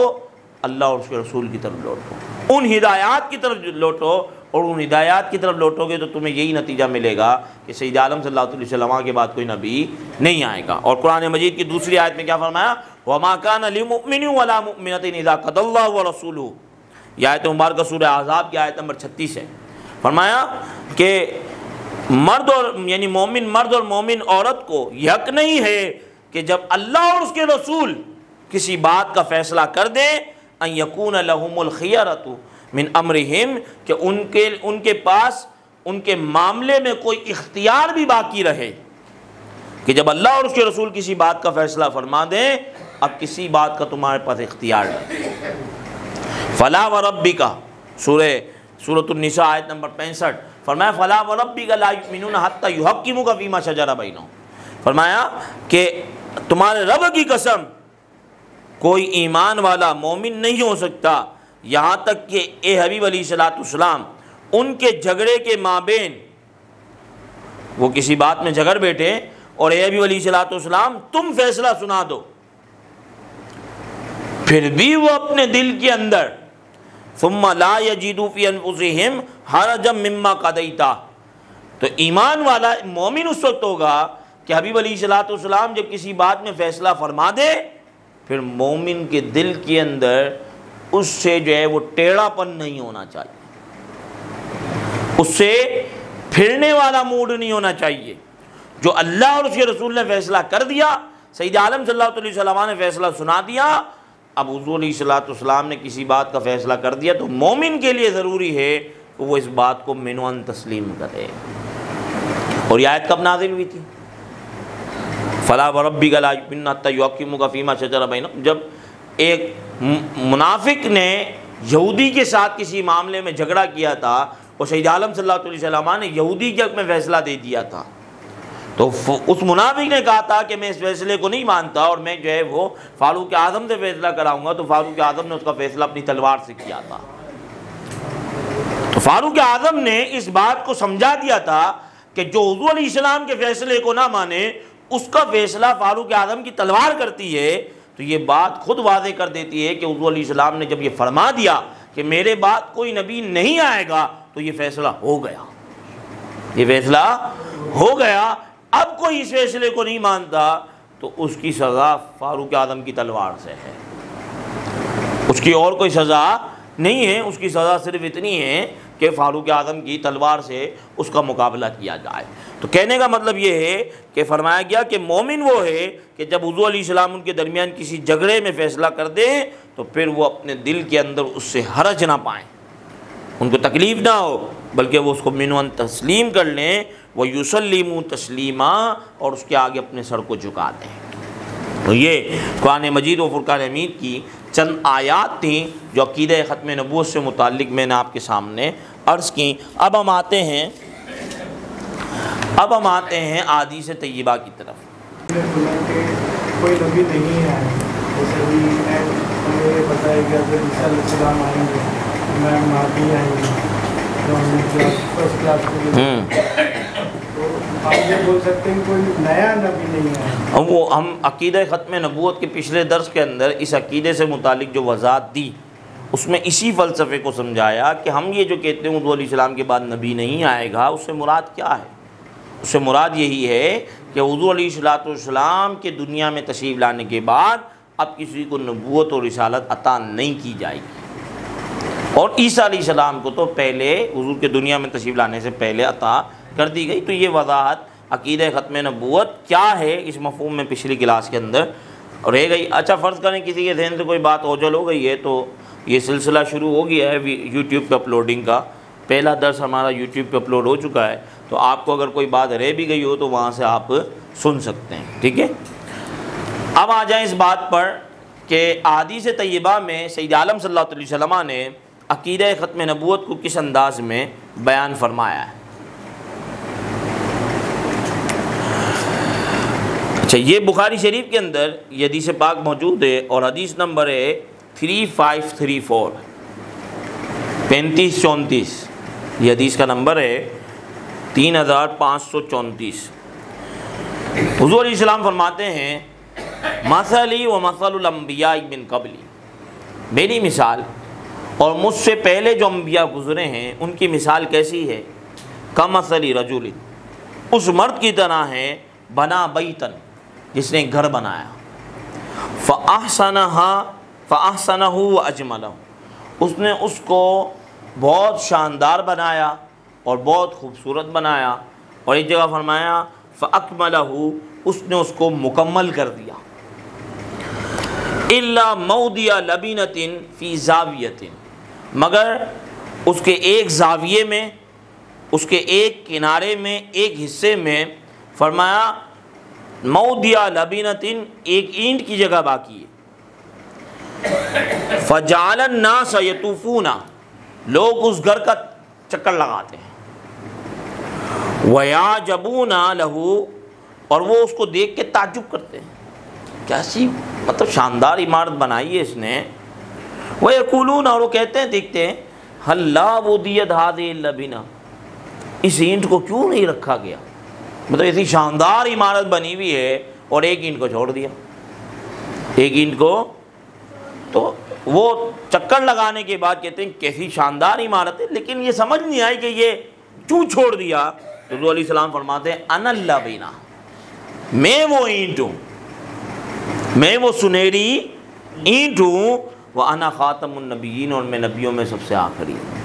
اللہ اور اس کے رسول کی طرف لوٹو، ان ہدایات کی طرف لوٹو، اور ان ہدایات کی طرف لوٹو گے تو تمہیں یہی نتیجہ ملے گا کہ سید عالم صلی اللہ علیہ وسلم کے بعد کوئی نبی نہیں آئے گا۔ اور قرآن مجید کی دوسری آیت میں کیا فرمایا، وَمَا كَانَ لِمُؤْمِنٍ وَلَا مُؤْمِنَةٍ إِذَا قَضَى اللَّهُ وَرَسُولُهُ، یہ آیت مبارکہ سورہ احزاب کی آیت نمبر 36 ہے۔ فرمایا کہ مرد اور یعنی مومن مرد اور مومن عورت کو یہ حق نہیں ہے کہ جب اللہ اور اس کے رسول کسی بات کا فیصلہ کر دیں، ان یکون لہم الخیرۃ من امرہم، کہ ان کے پاس ان کے معاملے میں کوئی اختیار بھی باقی رہے، کہ جب اللہ اور اس کے رسول کسی بات کا فیصلہ فرما دیں اب کسی بات کا تمہارے پاس اختیار نہیں۔ فلا وربک، سورۃ النساء آیت نمبر 65 فرمایا فلا وربک لا یؤمنون حتی یحکموک فیما شجر بینہم، فرمایا کہ تمہارے رب کی قسم کوئی ایمان والا مومن نہیں ہو سکتا یہاں تک کہ اے حبیب علیہ السلام ان کے جھگڑے کے مابین، وہ کسی بات میں جھگڑ بیٹھے اور اے حبیب علیہ السلام تم فیصلہ سنا دو، پھر بھی وہ اپنے دل کے اندر ثم لا یجدوا فی انفسہم حرجا مما قضیت، تو ایمان والا مومن اس وقت ہوگا کہ حبیب علیہ السلام جب کسی بات میں فیصلہ فرما دے پھر مومن کے دل کے اندر اس سے جو ہے وہ ٹیڑھا پن نہیں ہونا چاہیے، اس سے پھرنے والا موڈ نہیں ہونا چاہیے۔ جو اللہ اور اس کے رسول نے فیصلہ کر دیا، سید عالم صلی اللہ علیہ وسلم نے فیصلہ سنا دیا، اب حضور علیہ السلام نے کسی بات کا فیصلہ کر دیا تو مومن کے لیے ضروری ہے کہ وہ اس بات کو منوان تسلیم کرے۔ اور یہ آیت کب نازل ہوئی تھی؟ فلا وربک لا یؤمنون حتی یحکموک فیما شجر بینہم، جب ایک منافق نے یہودی کے ساتھ کسی معاملے میں جھگڑا کیا تھا اور سید عالم صلی اللہ علیہ وسلم نے یہودی کے حق میں فیصلہ دے دیا تھا، تو اس منافق نے کہا تھا کہ میں اس فیصلے کو نہیں مانتا اور میں جو ہے وہ فاروق اعظم سے فیصلہ کراؤں گا، تو فاروق اعظم نے اس کا فیصلہ اپنی تلوار سے کیا تھا۔ تو فاروق اعظم نے اس بات کو سمجھا دیا تھا کہ جو حضور علیہ السلام کے فیصلے کو نہ مانے اس کا فیصلہ فاروق اعظم کی تلوار کرتی ہے، تو یہ بات خود واضح کر دیتی ہے کہ حضور علیہ السلام نے جب یہ فرما دیا کہ میرے بعد کوئی نبی نہیں آئے گا تو یہ فیصلہ ہو گیا، یہ فیصلہ ہو گیا۔ اب کوئی اس فیصلے کو نہیں مانتا تو اس کی سزا فاروق اعظم کی تلوار سے ہے، اس کی اور کوئی سزا نہیں ہے، اس کی سزا صرف اتنی ہے کہ فاروق اعظم کی تلوار سے اس کا مقابلہ کیا جائے۔ تو کہنے کا مطلب یہ ہے کہ فرمایا گیا کہ مومن وہ ہے کہ جب حضور علیہ السلام ان کے درمیان کسی جھگڑے میں فیصلہ کر دیں تو پھر وہ اپنے دل کے اندر اس سے حرج نہ پائیں، ان کو تکلیف نہ ہو، بلکہ وہ اس کو منوان تسلیم کر لیں، وَيُسَلِّمُوا تَسْلِيمًا، اور اس کے آگے اپنے سر کو جھکا دیں۔ تو یہ قرآن مجید و فرقان حمید کی چند آیات تھیں جو عقیدہ ختم نبوت سے متعلق میں نے آپ کے سامنے عرض کی۔ اب ہم آتے ہیں احادیث طیبہ کی طرف۔ کوئی نبی نہیں ہے، جیسے بھی ہمیں بتایا گیا کہ عیسیٰ علیہ السلام آئیں گے، میں مہدی آئیں گے، تو ہم نے فرسٹ کلاس کو تو آپ یہ بول سکتے ہیں کوئی نیا نبی نہیں ہے۔ وہ ہم عقیدہ ختم نبوت کے پچھلے درس کے اندر اس عقیدے سے متعلق جو وضاحت دی اس میں اسی فلسفے کو سمجھایا کہ ہم یہ جو کہتے ہیں حضور علیہ السلام کے بعد نبی نہیں آئے گا، اس سے مراد کیا ہے؟ اس سے مراد یہی ہے کہ حضور علیہ السلام کے دنیا میں تشریف لانے کے بعد اب کسی کو نبوت اور رسالت عطا نہیں کی جائے گی، اور عیسیٰ علیہ السلام کو تو پہلے حضور کے دنیا میں تشریف لانے سے پہلے عطا کر دی گئی۔ تو یہ وضاحت عقیدہ ختم نبوت کیا ہے اس مفہوم میں پچھلی کلاس کے اندر رہ گئی۔ اچھا فرض کریں کسی کے ذہن سے کوئی بات اوجل ہو گئی ہے تو یہ سلسلہ شروع ہو گیا ہے یوٹیوب پہ اپلوڈنگ کا، پہلا درس ہمارا یوٹیوب پہ اپلوڈ ہو چکا ہے، تو آپ کو اگر کوئی بات رہ بھی گئی ہو تو وہاں سے آپ سن سکتے ہیں، ٹھیک ہے۔ اب آ جائیں اس بات پر کہ احادیث طیبہ میں سید عالم صلی اللہ علیہ وسلم نے عقیدہ ختم نبوت کو کس انداز میں بیان فرمایا ہے۔ اچھا یہ بخاری شریف کے اندر یہ حدیث پاک موجود ہے اور حدیث نمبر ہے 3534 3534، یہ حدیث کا نمبر ہے 3534۔ حضور علیہ السلام فرماتے ہیں مثلی و مثل الانبیاء من قبلی، میری مثال اور مجھ سے پہلے جو انبیاء گزرے ہیں ان کی مثال کیسی ہے؟ کمثل رجل، اس مرد کی طرح ہے بنا بیتن، جس نے گھر بنایا، فاحسنہ واجملہ، اس نے اس کو بہت شاندار بنایا اور بہت خوبصورت بنایا، اور ایک جگہ فرمایا فاکملہ، اس نے اس کو مکمل کر دیا، الا موضع لبنۃ فی زاویۃ، مگر اس کے ایک زاویے میں، اس کے ایک کنارے میں، ایک حصے میں، فرمایا موضع لبنۃ، ایک اینٹ کی جگہ باقی ہے، فجعل الناس یطوفون، لوگ اس گھر کا چکر لگاتے ہیں، وَيَعْجَبُونَ لَهُ، اور وہ اس کو دیکھ کے تعجب کرتے ہیں، کیسی مطلب شاندار عمارت بنائی ہے اس نے، وَيَقُولُونَ، اور وہ کہتے ہیں دیکھتے ہیں، هَلْ لَا وُضِيَتْ هَذِهِ اللَّبِنَةُ، اس اینٹ کو کیوں نہیں رکھا گیا، مطلب ایسی شاندار عمارت بنی ہوئی ہے اور ایک اینٹ کو چھوڑ دیا، ایک اینٹ کو، تو وہ چکر لگانے کے بعد کہتے ہیں کیسی شاندار عمارت ہے، لیکن یہ سمجھ نہیں آئی کہ یہ کیوں چھوڑ دیا، تو حضور علیہ السلام فرماتے ہیں انا اللبنہ، میں وہ اینٹ ہوں، میں وہ سنہری اینٹ ہوں، وانا خاتم النبیین، اور میں نبیوں میں سب سے آخری ہوں،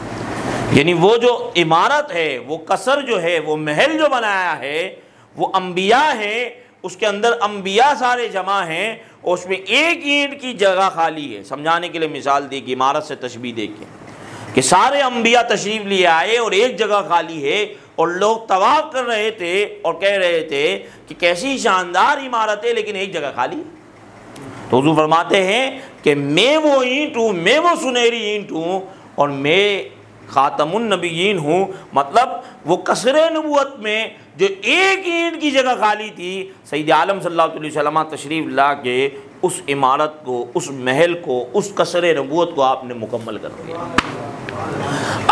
یعنی وہ جو عمارت ہے، وہ قصر جو ہے، وہ محل جو بنایا ہے، وہ انبیاء ہے، اس کے اندر انبیاء سارے جمع ہیں، اور اس میں ایک اینٹ کی جگہ خالی ہے۔ سمجھانے کے لیے مثال دی کہ عمارت سے تشبیہ دے کے کہ سارے انبیاء تشریف لیے آئے اور ایک جگہ خالی ہے، اور لوگ طواف کر رہے تھے اور کہہ رہے تھے کہ کیسی شاندار عمارت ہے لیکن ایک جگہ خالی ہے، تو حضور فرماتے ہیں کہ میں وہ اینٹ ہوں، میں وہ سنہری اینٹ ہوں، اور میں خاتم النبیین ہوں، مطلب وہ قصر نبوت میں جو ایک اینٹ کی جگہ خالی تھی، سید عالم صلی اللہ علیہ وسلم تشریف لا کے اس عمارت کو، اس محل کو، اس قصر نبوت کو آپ نے مکمل کر دیا،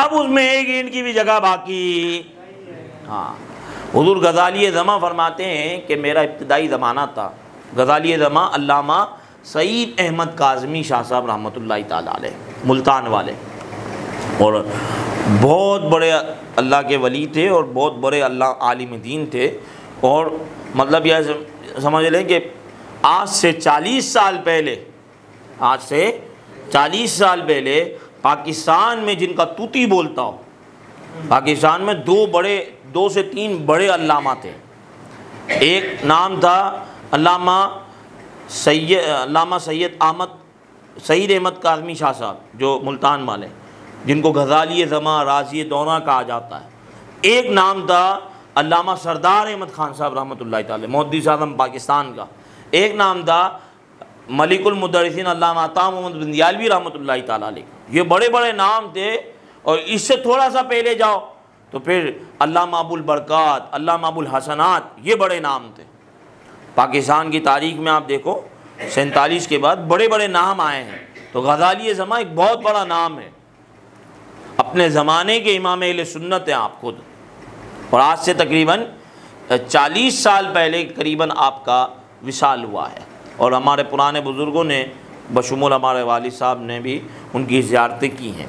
اب اس میں ایک اینٹ کی بھی جگہ باقی۔ ہاں حضور غزالی زماں فرماتے ہیں کہ میرا ابتدائی زمانہ تھا، غزالی زماں علامہ سعید احمد کاظمی شاہ صاحب رحمۃ اللہ تعالیٰ علیہ، ملتان والے، اور بہت بڑے اللہ کے ولی تھے اور بہت بڑے اللہ عالم دین تھے، اور مطلب یہ سمجھ لیں کہ آج سے 40 سال پہلے، آج سے 40 سال پہلے پاکستان میں جن کا توتی بولتا ہو، پاکستان میں دو سے تین بڑے علامہ تھے، ایک نام تھا علامہ سید احمد کاظمی شاہ صاحب جو ملتان والے، جن کو غزالی زماں، رازی دورہ کہا جاتا ہے، ایک نام تھا علامہ سردار احمد خان صاحب رحمۃ اللہ تعالی، محدث اعظم پاکستان کا، ایک نام تھا ملک المدرسین علامہ عطا محمد بندیالوی رحمۃ اللہ تعالی علیہ، یہ بڑے بڑے نام تھے، اور اس سے تھوڑا سا پہلے جاؤ تو پھر علامہ ابو البرکات، علامہ ابو الحسنات، یہ بڑے نام تھے۔ پاکستان کی تاریخ میں آپ دیکھو 47 کے بعد بڑے بڑے نام آئے ہیں، تو غزالی زماں ایک بہت بڑا نام ہے، اپنے زمانے کے امام اہل سنت ہیں آپ خود، اور آج سے تقریباً 40 سال پہلے قریباً آپ کا وصال ہوا ہے، اور ہمارے پرانے بزرگوں نے بشمول ہمارے والد صاحب نے بھی ان کی زیارتیں کی ہیں،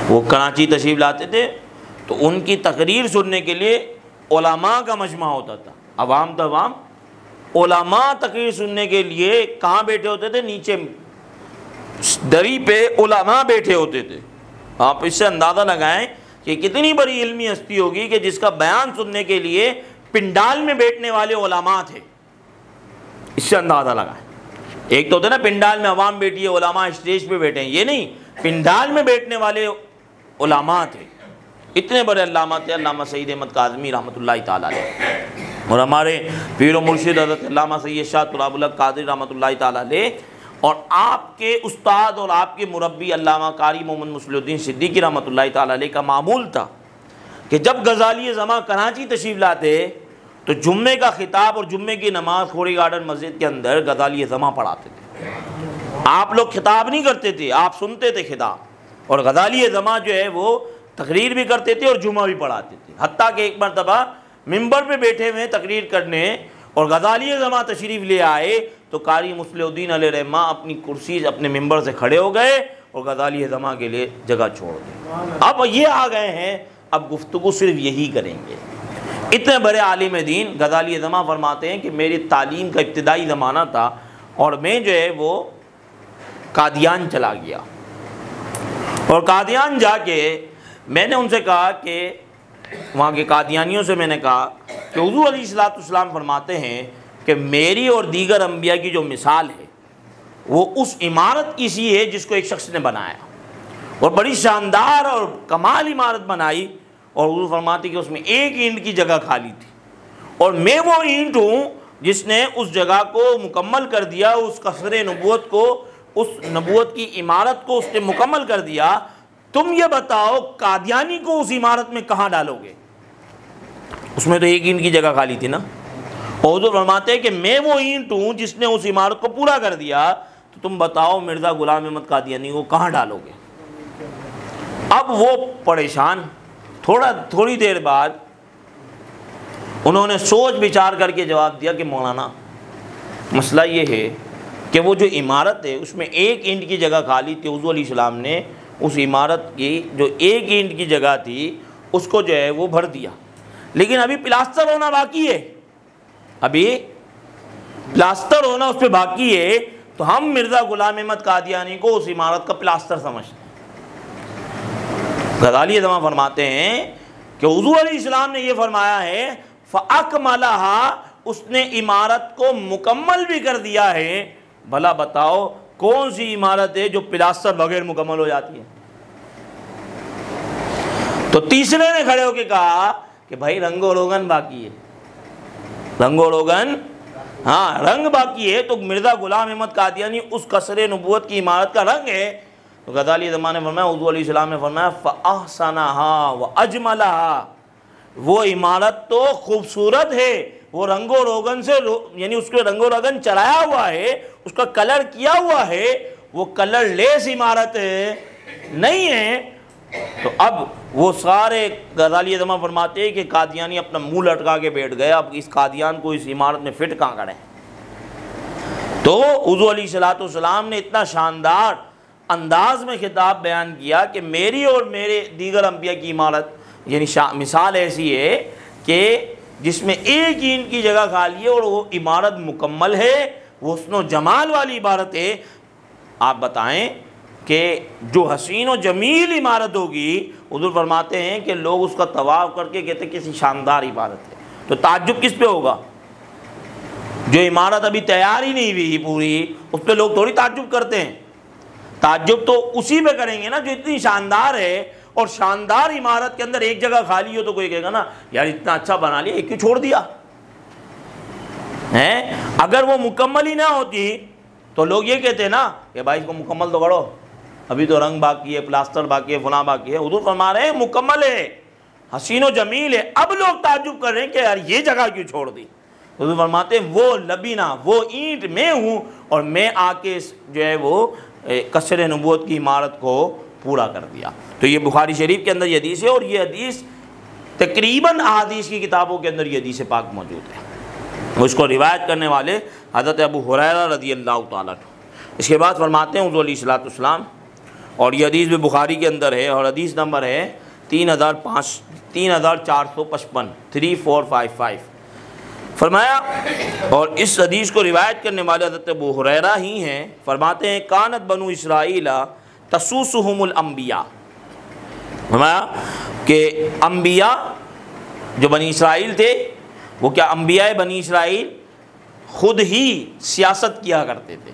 وہ کراچی تشریف لاتے تھے تو ان کی تقریر سننے کے لیے علماء کا مجمع ہوتا تھا، عوام تو عوام، علماء تقریر سننے کے لیے کہاں بیٹھے ہوتے تھے؟ نیچے دری پہ علماء بیٹھے ہوتے تھے۔ آپ اس سے اندازہ لگائیں کہ کتنی بڑی علمی ہستی ہوگی کہ جس کا بیان سننے کے لیے پنڈال میں بیٹھنے والے علماء تھے، اس سے اندازہ لگائیں۔ ایک تو ہوتا ہے نا پنڈال میں عوام بیٹھی ہے، علماء اسٹیج پہ بیٹھے ہیں، یہ نہیں، پنڈال میں بیٹھنے والے علماء تھے، اتنے بڑے علامہ تھے، علامہ سعید احمد کاظمی رحمۃ اللہ تعالیٰ علیہ، اور ہمارے پیر و مرشد حضرت علامہ سید شاہ تراب الحق قادری رحمۃ اللہ تعالیٰ علیہ، اور آپ کے استاد اور آپ کے مربی علامہ قاری محمد مصلح الدین صدیقی رحمۃ اللہ تعالیٰ علیہ کا معمول تھا کہ جب غزالی زماں کراچی تشریف لاتے تو جمعے کا خطاب اور جمعے کی نماز کھوڑی گارڈن مسجد کے اندر غزالی زماں پڑھاتے تھے۔ آپ لوگ خطاب نہیں کرتے تھے، آپ سنتے تھے خطاب، اور غزالی زماں جو ہے وہ تقریر بھی کرتے تھے اور جمعہ بھی پڑھاتے تھے، حتیٰ کہ ایک مرتبہ ممبر پہ بیٹھے ہوئے تقریر کرنے اور غزالی زماں تشریف لے آئے تو قاری مصلح الدین علیہ رحمہ اپنی کرسی اپنے ممبر سے کھڑے ہو گئے اور غزالی زماں کے لیے جگہ چھوڑ دی۔ اب یہ آ گئے ہیں، اب گفتگو صرف یہی کریں گے۔ اتنے بڑے عالم دین غزالی زماں فرماتے ہیں کہ میری تعلیم کا ابتدائی زمانہ تھا اور میں جو ہے وہ قادیان چلا گیا، اور قادیان جا کے میں نے ان سے کہا کہ وہاں کے قادیانیوں سے میں نے کہا کہ حضور علیہ الصلوۃ والسلام فرماتے ہیں کہ میری اور دیگر انبیاء کی جو مثال ہے وہ اس عمارت کی سی ہے جس کو ایک شخص نے بنایا، اور بڑی شاندار اور کمال عمارت بنائی، اور حضور فرماتے کہ اس میں ایک اینٹ کی جگہ خالی تھی، اور میں وہ اینٹ ہوں جس نے اس جگہ کو مکمل کر دیا، اس قصر نبوت کو، اس نبوت کی عمارت کو اس نے مکمل کر دیا۔ تم یہ بتاؤ قادیانی کو اس عمارت میں کہاں ڈالو گے؟ اس میں تو ایک اینٹ کی جگہ خالی تھی نا۔ اور حضور فرماتے ہیں کہ میں وہ اینٹ ہوں جس نے اس عمارت کو پورا کر دیا، تو تم بتاؤ مرزا غلام احمد قادیانی کو کہاں ڈالو گے؟ اب وہ پریشان، تھوڑی دیر بعد انہوں نے سوچ بچار کر کے جواب دیا کہ مولانا مسئلہ یہ ہے کہ وہ جو عمارت ہے اس میں ایک اینٹ کی جگہ خالی تھی، حضور علیہ السلام نے اس عمارت کی جو ایک اینٹ کی جگہ تھی اس کو جو ہے وہ بھر دیا، لیکن ابھی پلاسٹر ہونا باقی ہے، ابھی پلاسٹر ہونا اس پہ باقی ہے، تو ہم مرزا غلام احمد قادیانی کو اس عمارت کا پلاسٹر سمجھتے ہیں۔ غزالی زماں فرماتے ہیں کہ حضور علیہ السلام نے یہ فرمایا ہے فَأَكْمَلَهَا، اس نے عمارت کو مکمل بھی کر دیا ہے، بھلا بتاؤ کون سی عمارت ہے جو پلاسٹر بغیر مکمل ہو جاتی ہے؟ تو تیسرے نے کھڑے ہو کے کہا کہ بھائی رنگ و روغن باقی ہے، رنگ و روغن، ہاں رنگ باقی ہے، تو مرزا غلام احمد قادیانی اس قصر نبوت کی عمارت کا رنگ ہے۔ تو غزالی زماں نے فرمایا، حضور علیہ السلام نے فرمایا فَأَحْسَنَهَا وَأَجْمَلَهَا، وہ عمارت تو خوبصورت ہے، وہ رنگ و روغن سے یعنی اس کے رنگ و روغن چڑھایا ہوا ہے، اس کا کلر کیا ہوا ہے، وہ کلر لیس عمارت نہیں ہے۔ تو اب وہ سارے غزالی زماں فرماتے ہیں کہ قادیانی اپنا منہ لٹکا کے بیٹھ گئے، اب اس قادیان کو اس عمارت میں فٹ کہاں کریں؟ تو حضور علیہ السلام نے اتنا شاندار انداز میں خطاب بیان کیا کہ میری اور میرے دیگر انبیاء کی عمارت یعنی مثال ایسی ہے کہ جس میں ایک اینٹ کی جگہ خالی ہے اور وہ عمارت مکمل ہے، وہ حسن و جمال والی عمارت ہے۔ آپ بتائیں کہ جو حسین و جمیل عمارت ہوگی، حضور فرماتے ہیں کہ لوگ اس کا طواف کر کے کہتے ہیں کسی شاندار عمارت ہے، تو تعجب کس پہ ہوگا؟ جو عمارت ابھی تیار ہی نہیں ہوئی پوری، اس پہ لوگ تھوڑی تعجب کرتے ہیں، تعجب تو اسی پہ کریں گے نا جو اتنی شاندار ہے، اور شاندار عمارت کے اندر ایک جگہ خالی ہو تو کوئی کہے گا نا یار اتنا اچھا بنا لیا، ایک کیوں چھوڑ دیا ہے؟ اگر وہ مکمل ہی نہ ہوتی تو لوگ یہ کہتے ہیں نا کہ بھائی اس کو مکمل تو کرو، ابھی تو رنگ باقی ہے، پلاسٹر باقی ہے، فلاں باقی ہے۔ حضور فرما رہے ہیں مکمل ہے، حسین و جمیل ہے۔ اب لوگ تعجب کر رہے ہیں کہ یار یہ جگہ کیوں چھوڑ دی؟ حضور فرماتے ہیں وہ لبینہ، وہ اینٹ میں ہوں، اور میں آ کے جو ہے وہ قصر نبوت کی عمارت کو پورا کر دیا۔ تو یہ بخاری شریف کے اندر یہ حدیث ہے، اور یہ حدیث تقریباً احادیث کی کتابوں کے اندر یہ حدیث پاک موجود ہے۔ اس کو روایت کرنے والے حضرت ابو ہریرہ رضی اللہ تعالیٰ عنہ۔ اس کے بعد فرماتے ہیں حضور علیہ السلام، اور یہ حدیث بھی بخاری کے اندر ہے، اور حدیث نمبر ہے 3455 3455۔ فرمایا، اور اس حدیث کو روایت کرنے والے حضرت ابو ہریرہ ہی ہیں، فرماتے ہیں کانت بنو اسرائیل تسوسہم الانبیاء، فرمایا کہ انبیاء جو بنی اسرائیل تھے وہ کیا انبیاء بنی اسرائیل خود ہی سیاست کیا کرتے تھے،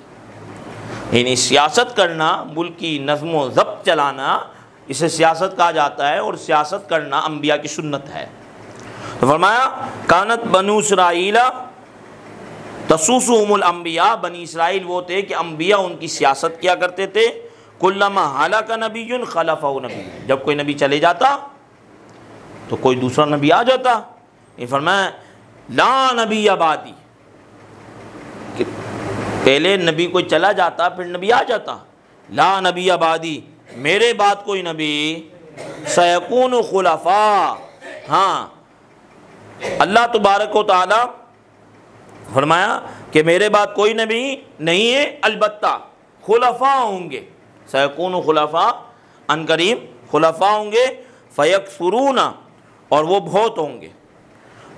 یعنی سیاست کرنا، ملک کی نظم و ضبط چلانا، اسے سیاست کہا جاتا ہے، اور سیاست کرنا انبیاء کی سنت ہے۔ تو فرمایا کانت بنو اسرائیل تسوسهم الانبیاء، بنی اسرائیل وہ تھے کہ انبیاء ان کی سیاست کیا کرتے تھے۔ کلما ہلاک نبی خلفہ نبی، جب کوئی نبی چلے جاتا تو کوئی دوسرا نبی آ جاتا۔ یہ فرمایا لا نبی بعدی، کہ پہلے نبی کوئی چلا جاتا پھر نبی آ جاتا، لا نبی بعدی، میرے بعد کوئی نبی، سیکون خلفاء، ہاں اللہ تبارک و تعالی فرمایا کہ میرے بعد کوئی نبی نہیں ہے، البتہ خلفاء ہوں گے، سیکون خلفاء، ان قریب خلفاء ہوں گے، فیکثرون، اور وہ بہت ہوں گے۔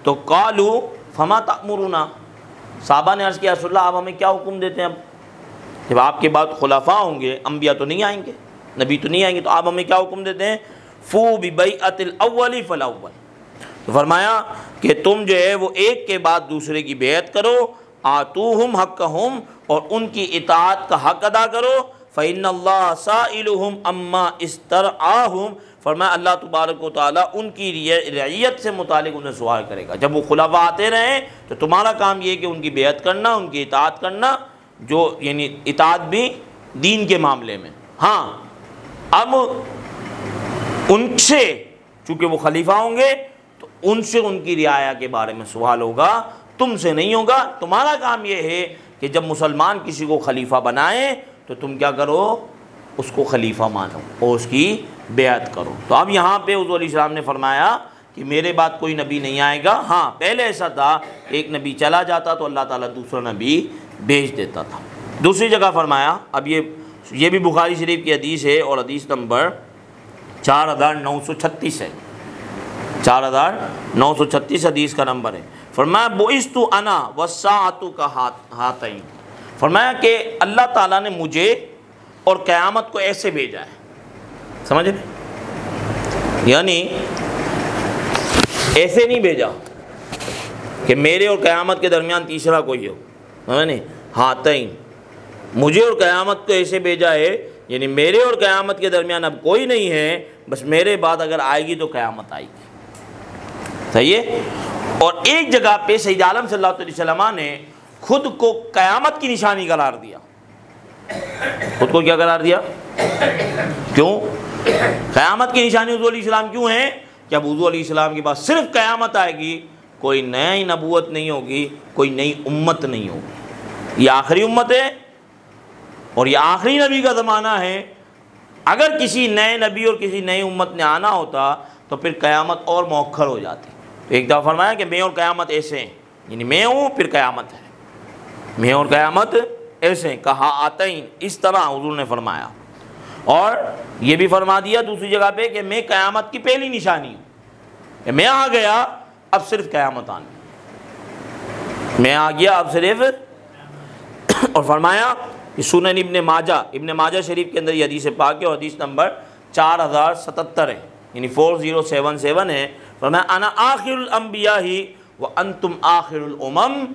تو قالوا فما تأمرنا، صحابہ نے عرض کیا رسول اللہ آپ ہمیں کیا حکم دیتے ہیں؟ اب جب آپ کے بعد خلفاء ہوں گے، انبیاء تو نہیں آئیں گے، نبی تو نہیں آئیں گے، تو آپ ہمیں کیا حکم دیتے ہیں؟ فو ببیعۃ الاول فالاول، تو فرمایا کہ تم جو ہے وہ ایک کے بعد دوسرے کی بیعت کرو، آتوہم حقہم، اور ان کی اطاعت کا حق ادا کرو، فإن اللہ سائلہم اما استرعاہم، فرمایا اللہ تبارک و تعالیٰ ان کی رعیت سے متعلق انہیں سوال کرے گا۔ جب وہ خلفاء آتے رہیں تو تمہارا کام یہ ہے کہ ان کی بیعت کرنا، ان کی اطاعت کرنا، جو یعنی اطاعت بھی دین کے معاملے میں۔ ہاں اب ان سے چونکہ وہ خلیفہ ہوں گے تو ان سے ان کی رعایا کے بارے میں سوال ہوگا، تم سے نہیں ہوگا۔ تمہارا کام یہ ہے کہ جب مسلمان کسی کو خلیفہ بنائیں تو تم کیا کرو؟ اس کو خلیفہ مانو اور اس کی بیعت کرو۔ تو اب یہاں پہ حضور علیہ السلام نے فرمایا کہ میرے بعد کوئی نبی نہیں آئے گا۔ ہاں پہلے ایسا تھا، ایک نبی چلا جاتا تو اللہ تعالیٰ دوسرا نبی بھیج دیتا تھا۔ دوسری جگہ فرمایا، اب یہ بھی بخاری شریف کی حدیث ہے اور حدیث نمبر 4936 ہے، 4936 حدیث کا نمبر ہے۔ فرمایا بعثت انا والساعۃ کہاتین، فرمایا کہ اللہ تعالیٰ نے مجھے اور قیامت کو ایسے بھیجا ہے، سمجھ رہے؟ یعنی ایسے نہیں بھیجا کہ میرے اور قیامت کے درمیان تیسرا کوئی ہو، سمجھ نہیں؟ ہاتین، مجھے اور قیامت کو ایسے بھیجا ہے، یعنی میرے اور قیامت کے درمیان اب کوئی نہیں ہے، بس میرے بعد اگر آئے گی تو قیامت آئے گی، صحیح ہے؟ اور ایک جگہ پہ سید عالم صلی اللہ علیہ وسلم نے خود کو قیامت کی نشانی قرار دیا۔ خود کو کیا قرار دیا؟ کیوں؟ قیامت کی نشانی حضور علیہ السلام کیوں ہیں؟ کہ اب حضور علیہ السلام کے پاس صرف قیامت آئے گی، کوئی نئی نبوت نہیں ہوگی، کوئی نئی امت نہیں ہوگی، یہ آخری امت ہے اور یہ آخری نبی کا زمانہ ہے۔ اگر کسی نئے نبی اور کسی نئی امت نے آنا ہوتا تو پھر قیامت اور مؤخر ہو جاتی۔ تو ایک دفعہ فرمایا کہ میں اور قیامت ایسے ہیں، یعنی میں ہوں پھر قیامت ہے، میں اور قیامت ایسے ہیں، کہا آتین، اس طرح حضور نے فرمایا۔ اور یہ بھی فرما دیا دوسری جگہ پہ کہ میں قیامت کی پہلی نشانی ہوں، کہ میں آ گیا اب صرف قیامت آنی، میں آ گیا اب صرف۔ اور فرمایا کہ سنن ابن ماجہ شریف کے اندر یہ حدیث پاک ہے اور حدیث نمبر 4077 ہے، یعنی 4077 ہے۔ فرمایا انا آخر الانبیاء وانتم آخر الامم،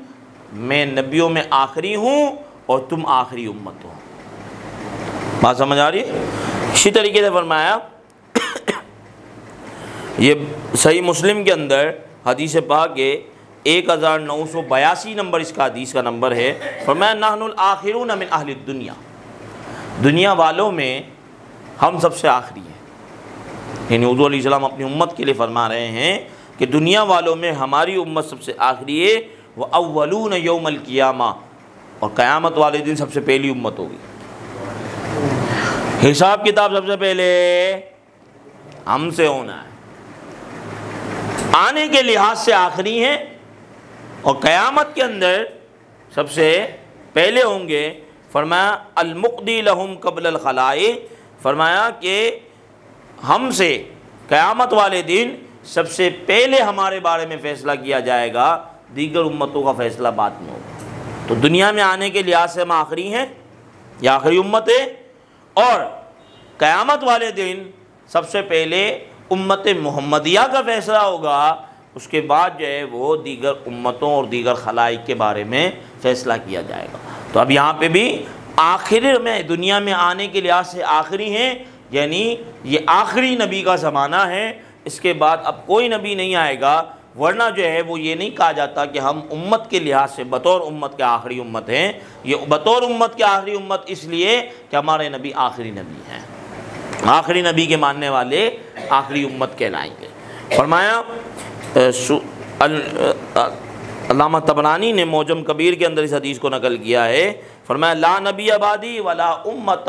میں نبیوں میں آخری ہوں اور تم آخری امت ہو۔ بات سمجھ آ رہی ہے؟ اسی طریقے سے فرمایا، یہ صحیح مسلم کے اندر حدیث پاک ہے 1982 نمبر اس کا حدیث کا نمبر ہے۔ فرمایا نحن الآخرون من اہل الدنیا، دنیا والوں میں ہم سب سے آخری ہیں، یعنی حضور علیہ السلام اپنی امت کے لیے فرما رہے ہیں کہ دنیا والوں میں ہماری امت سب سے آخری ہے، وَأَوَّلُونَ يَوْمَ الْقِيَامَةِ، اور قیامت والے دن سب سے پہلی امت ہوگی۔ حساب کتاب سب سے پہلے ہم سے ہونا ہے، آنے کے لحاظ سے آخری ہیں اور قیامت کے اندر سب سے پہلے ہوں گے۔ فرمایا المقدی لہم قبل الخلائق، فرمایا کہ ہم سے قیامت والے دن سب سے پہلے ہمارے بارے میں فیصلہ کیا جائے گا، دیگر امتوں کا فیصلہ بعد میں ہوگا۔ تو دنیا میں آنے کے لحاظ سے ہم آخری ہیں، یہ آخری امت ہے، اور قیامت والے دن سب سے پہلے امت محمدیہ کا فیصلہ ہوگا اس کے بعد جو ہے وہ دیگر امتوں اور دیگر خلائق کے بارے میں فیصلہ کیا جائے گا۔ تو اب یہاں پہ بھی آخر میں دنیا میں آنے کے لحاظ سے آخری ہیں، یعنی یہ آخری نبی کا زمانہ ہے، اس کے بعد اب کوئی نبی نہیں آئے گا، ورنہ جو ہے وہ یہ نہیں کہا جاتا کہ ہم امت کے لحاظ سے بطور امت کے آخری امت ہیں۔ یہ بطور امت کے آخری امت اس لیے کہ ہمارے نبی آخری نبی ہیں، آخری نبی کے ماننے والے آخری امت کہلائیں گے۔ فرمایا علامہ طبرانی نے معجم کبیر کے اندر اس حدیث کو نقل کیا ہے، فرمایا لا نبی بعدی ولا امت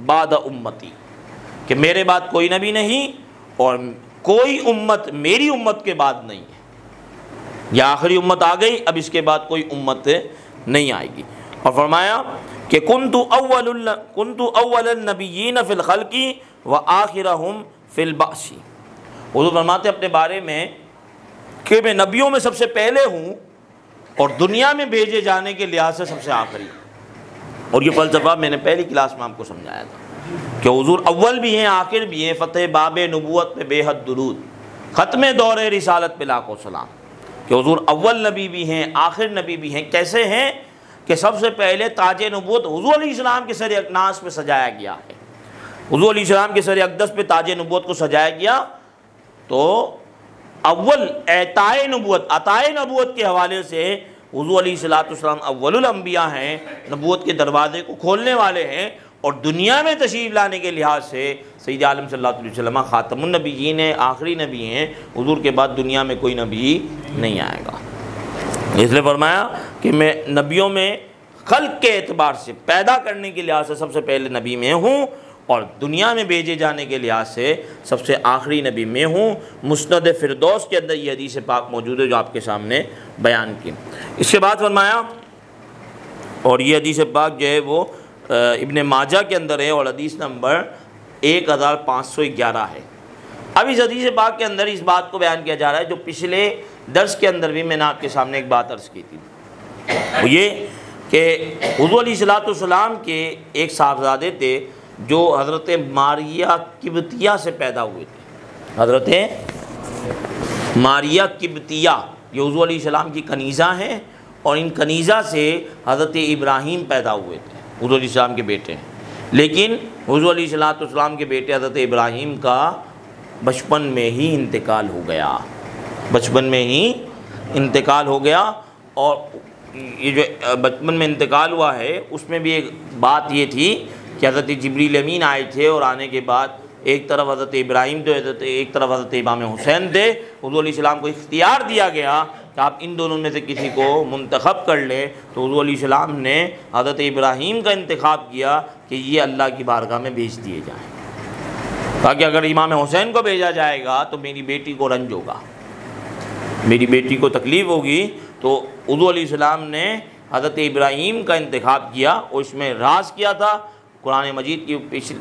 بعد امتی، کہ میرے بعد کوئی نبی نہیں اور کوئی امت میری امت کے بعد نہیں ہے، یہ آخری امت آ گئی، اب اس کے بعد کوئی امت نہیں آئے گی۔ اور فرمایا کہ کنت اول النبیین فی الخلق وآخرہم فی البعث، حضور فرماتے اپنے بارے میں کہ میں نبیوں میں سب سے پہلے ہوں اور دنیا میں بھیجے جانے کے لحاظ سے سب سے آخری، اور یہ فلسفہ میں نے پہلی کلاس میں آپ کو سمجھایا تھا کہ حضور اول بھی ہیں آخر بھی ہیں، فتح باب نبوت پہ بے حد درود، ختم دور رسالت پہ لاکھوں سلام، کہ حضور اول نبی بھی ہیں آخر نبی بھی ہیں۔ کیسے ہیں کہ سب سے پہلے تاج نبوت حضور علیہ السلام کے سر اکناس پہ سجایا گیا ہے، حضور علیہ السلام کے سر اقدس پہ تاج نبوت کو سجایا گیا، تو اول اعطائے نبوت عطائے نبوت کے حوالے سے حضور علیہ السلام اول الانبیاء ہیں، نبوت کے دروازے کو کھولنے والے ہیں، اور دنیا میں تشریف لانے کے لحاظ سے سید عالم صلی اللہ علیہ وسلم خاتم النبیین ہیں، آخری نبی ہیں، حضور کے بعد دنیا میں کوئی نبی نہیں آئے گا۔ اس لیے فرمایا کہ میں نبیوں میں خلق کے اعتبار سے پیدا کرنے کے لحاظ سے سب سے پہلے نبی میں ہوں، اور دنیا میں بھیجے جانے کے لحاظ سے سب سے آخری نبی میں ہوں۔ مسند فردوس کے اندر یہ حدیث پاک موجود ہے جو آپ کے سامنے بیان کی۔ اس کے بعد فرمایا، اور یہ حدیث پاک جو ہے وہ ابن ماجہ کے اندر ہے اور حدیث نمبر 1511 ہے۔ اب اس حدیث پاک کے اندر اس بات کو بیان کیا جا رہا ہے جو پچھلے درس کے اندر بھی میں نے آپ کے سامنے ایک بات عرض کی تھی، وہ یہ کہ حضور علیہ السلام کے ایک صاحبزادے تھے جو حضرت ماریہ قبطیہ سے پیدا ہوئے تھے، حضرت ماریہ قبطیہ، یہ حضور علیہ السلام کی کنیزہ ہیں، اور ان کنیزہ سے حضرت ابراہیم پیدا ہوئے تھے، حضور علیہ السلام کے بیٹے ہیں۔ لیکن حضور علیہ السلام کے بیٹے حضرت ابراہیم کا بچپن میں ہی انتقال ہو گیا، بچپن میں ہی انتقال ہو گیا، اور یہ جو بچپن میں انتقال ہوا ہے اس میں بھی ایک بات یہ تھی کہ حضرت جبریل امین آئے تھے، اور آنے کے بعد ایک طرف حضرت ابراہیم تھے، ایک طرف حضرت امام حسین تھے، حضور علیہ السلام کو اختیار دیا گیا کہ آپ ان دونوں میں سے کسی کو منتخب کر لیں، تو حضور علیہ السلام نے حضرت ابراہیم کا انتخاب کیا کہ یہ اللہ کی بارگاہ میں بھیج دیے جائیں، تاکہ اگر امام حسین کو بھیجا جائے گا تو میری بیٹی کو رنج ہوگا، میری بیٹی کو تکلیف ہوگی، تو حضور علیہ السلام نے حضرت ابراہیم کا انتخاب کیا، اور اس میں راز کیا تھا، قرآن مجید کی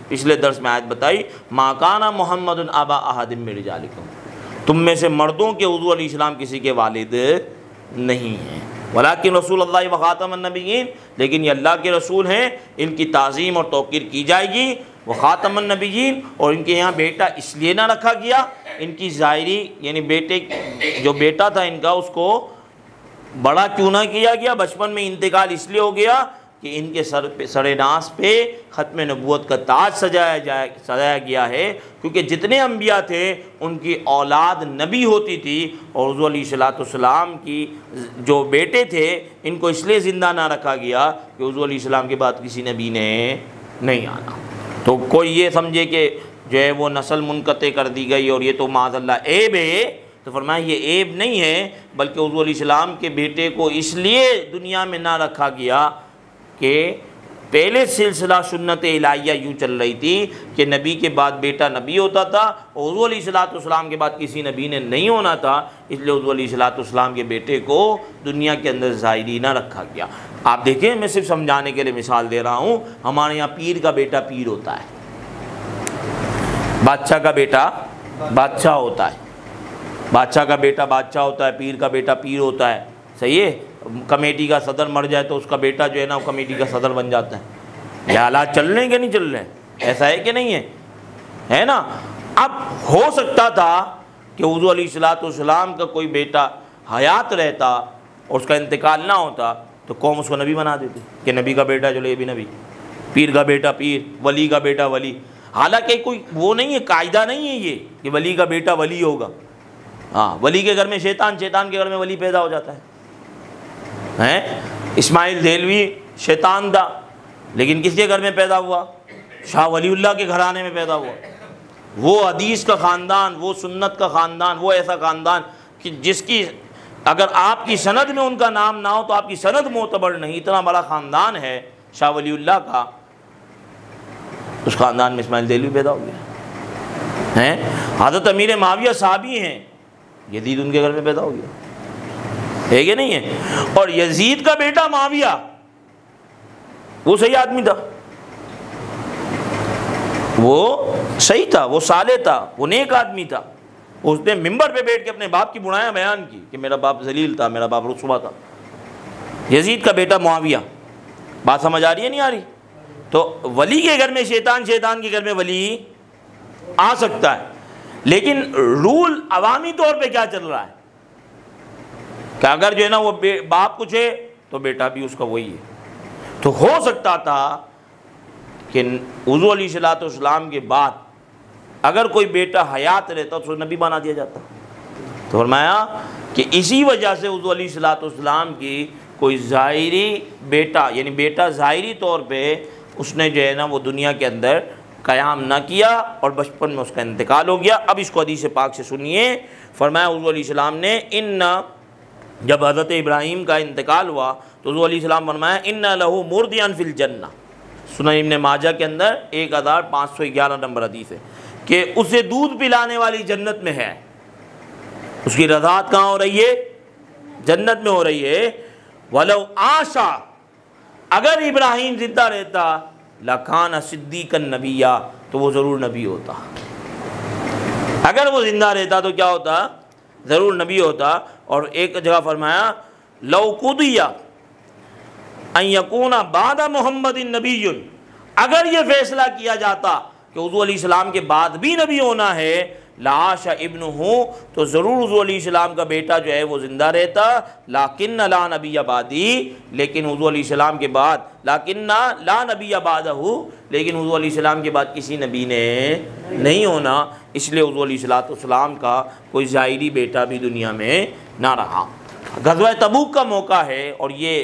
پچھلے درس میں آیت بتائی، ما کان محمد ابا احد من رجالکم، تم میں سے مردوں کے حضور علیہ السلام کسی کے والد نہیں ہیں، ولیکن رسول اللہ و خاتم النبیین، لیکن یہ اللہ کے رسول ہیں، ان کی تعظیم اور توقیر کی جائے گی، وہ خاتم النبیین، اور ان کے یہاں بیٹا اس لیے نہ رکھا گیا، ان کی ظاہری یعنی بیٹے جو بیٹا تھا ان کا اس کو بڑا کیوں نہ کیا گیا، بچپن میں انتقال اس لیے ہو گیا کہ ان کے سر ناس پہ ختم نبوت کا تاج سجایا گیا ہے، کیونکہ جتنے انبیاء تھے ان کی اولاد نبی ہوتی تھی، اور حضور علیہ السلام کی جو بیٹے تھے ان کو اس لیے زندہ نہ رکھا گیا کہ حضور علیہ السلام کے بعد کسی نبی نے نہیں آنا۔ تو کوئی یہ سمجھے کہ جو ہے وہ نسل منقطع کر دی گئی اور یہ تو معاذ اللہ عیب ہے، تو فرمایا یہ عیب نہیں ہے، بلکہ حضور علیہ السلام کے بیٹے کو اس لیے دنیا میں نہ رکھا گیا کہ پہلے سلسلہ سنت الہیہ یوں چل رہی تھی کہ نبی کے بعد بیٹا نبی ہوتا تھا، اور حضور علیہ السلام کے بعد کسی نبی نے نہیں ہونا تھا، اس لیے حضور علیہ السلام کے بیٹے کو دنیا کے اندر ظاہری نہ رکھا گیا۔ آپ دیکھیں، میں صرف سمجھانے کے لیے مثال دے رہا ہوں، ہمارے یہاں پیر کا بیٹا پیر ہوتا ہے، بادشاہ کا بیٹا بادشاہ ہوتا ہے، بادشاہ کا بیٹا بادشاہ ہوتا ہے، پیر کا بیٹا پیر ہوتا ہے، صحیح ہے۔ کمیٹی کا صدر مر جائے تو اس کا بیٹا جو ہے نا وہ کمیٹی کا صدر بن جاتا ہے۔ یہ حالات چل رہے ہیں کہ نہیں چل رہے ہیں؟ ایسا ہے کہ نہیں ہے نا؟ اب ہو سکتا تھا کہ حضور علیہ السلام کا کوئی بیٹا حیات رہتا اور اس کا انتقال نہ ہوتا تو قوم اس کو نبی بنا دیتی کہ نبی کا بیٹا جو یہ بھی نبی، پیر کا بیٹا پیر، ولی کا بیٹا ولی۔ حالانکہ کوئی وہ نہیں ہے، قاعدہ نہیں ہے یہ کہ ولی کا بیٹا ولی ہوگا۔ ہاں، ولی کے گھر میں شیطان، شیطان کے گھر میں ولی پیدا ہو جاتا ہے۔ اسماعیل دہلوی شیطان تھا لیکن کس کے گھر میں پیدا ہوا؟ شاہ ولی اللہ کے گھرانے میں پیدا ہوا۔ وہ حدیث کا خاندان، وہ سنت کا خاندان، وہ ایسا خاندان کہ جس کی اگر آپ کی سند میں ان کا نام نہ ہو تو آپ کی سند معتبر نہیں، اتنا بڑا خاندان ہے شاہ ولی اللہ کا۔ اس خاندان میں اسماعیل دہلوی پیدا ہو گیا ہیں۔ حضرت امیر معاویہ صحابی ہیں، یزید ان کے گھر میں پیدا ہو گیا ہے کہ نہیں ہے؟ اور یزید کا بیٹا معاویہ وہ صحیح آدمی تھا، وہ صحیح تھا، وہ صالح تھا، وہ نیک آدمی تھا۔ اس نے ممبر پہ بیٹھ کے اپنے باپ کی برائیاں بیان کی کہ میرا باپ ذلیل تھا، میرا باپ رسوا تھا۔ یزید کا بیٹا معاویہ، بات سمجھ آ رہی ہے نہیں آ رہی؟ تو ولی کے گھر میں شیطان، شیطان کے گھر میں ولی آ سکتا ہے، لیکن رول عوامی طور پہ کیا چل رہا ہے کہ اگر جو ہے نا وہ باپ کچھ ہے تو بیٹا بھی اس کا وہی ہے۔ تو ہو سکتا تھا کہ حضور علیہ السلام کے بعد اگر کوئی بیٹا حیات رہتا تو نبی بنا دیا جاتا۔ تو فرمایا کہ اسی وجہ سے حضور علیہ السلام کی کوئی ظاہری بیٹا، یعنی بیٹا ظاہری طور پہ اس نے جو ہے نا وہ دنیا کے اندر قیام نہ کیا اور بچپن میں اس کا انتقال ہو گیا۔ اب اس کو حدیث پاک سے سنیے۔ فرمایا حضور علیہ السلام نے جب حضرت ابراہیم کا انتقال ہوا تو حضور علیہ السلام فرمایا ان لہو مردیان فی الجنہ، سنن ابن ماجہ کے اندر 1511 نمبر حدیث ہے کہ اسے دودھ پلانے والی جنت میں ہے۔ اس کی رضاعت کہاں ہو رہی ہے؟ جنت میں ہو رہی ہے۔ وَلَوْ عَاشَ، اگر ابراہیم زندہ رہتا لَكَانَ صِدِّيقًا نَبِيًّا، تو وہ ضرور نبی ہوتا۔ اگر وہ زندہ رہتا تو کیا ہوتا؟ ضرور نبی ہوتا۔ اور ایک جگہ فرمایا لَوْ قُضِيَ أَن يَكُونَ بَعْدَ مُحَمَّدٍ نَبِيٌّ، اگر یہ فیصلہ کیا جاتا کہ حضور علیہ السلام کے بعد بھی نبی ہونا ہے لَعَاشَ ابْنُهُ، تو ضرور حضور علیہ السلام کا بیٹا جو ہے وہ زندہ رہتا۔ لَكِنَّ لَا نَبِيَّ بَعْدِي، لیکن حضور علیہ السلام کے بعد لَكِنَّ لَا نَبِيَّ بَعْدَهُ، لیکن حضور علیہ السلام کے بعد کسی نبی نے نہیں ہونا، اس لیے حضور علیہ السلام کا کوئی ظاہری بیٹا بھی دنیا میں نہ رہا۔ غزوہ تبوک کا موقع ہے اور یہ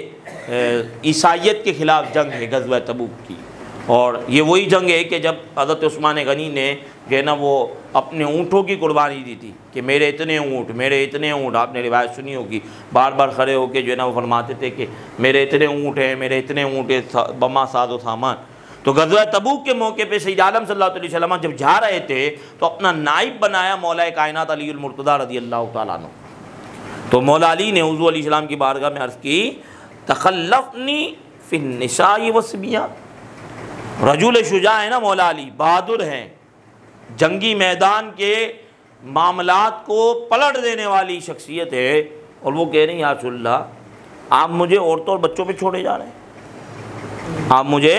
عیسائیت کے خلاف جنگ ہے غزوہ تبوک کی، اور یہ وہی جنگ ہے کہ جب حضرت عثمان غنی نے جو ہے نا وہ اپنے اونٹوں کی قربانی دی تھی کہ میرے اتنے اونٹ، میرے اتنے اونٹ۔ آپ نے روایت سنی ہوگی، بار بار کھڑے ہو کے جو ہے نا وہ فرماتے تھے کہ میرے اتنے اونٹ ہیں، میرے اتنے اونٹ ہیں، بما ساز و سامان۔ تو غزوہ تبوک کے موقع پہ سید عالم صلی اللہ علیہ وسلم جب جا رہے تھے تو اپنا نائب بنایا مولا کائنات علی المرتضیٰ رضی اللہ تعالیٰ عنہ۔ تو مولا علی نے حضور علیہ السلام کی بارگاہ میں عرض کی تخلفنی فی النساء والصبیان، رجل شجاع ہے نا مولا علی، بہادر ہیں، جنگی میدان کے معاملات کو پلٹ دینے والی شخصیت ہے، اور وہ کہہ رہے ہیں یا رسول اللہ آپ مجھے عورتوں اور بچوں پہ چھوڑے جا رہے ہیں، آپ مجھے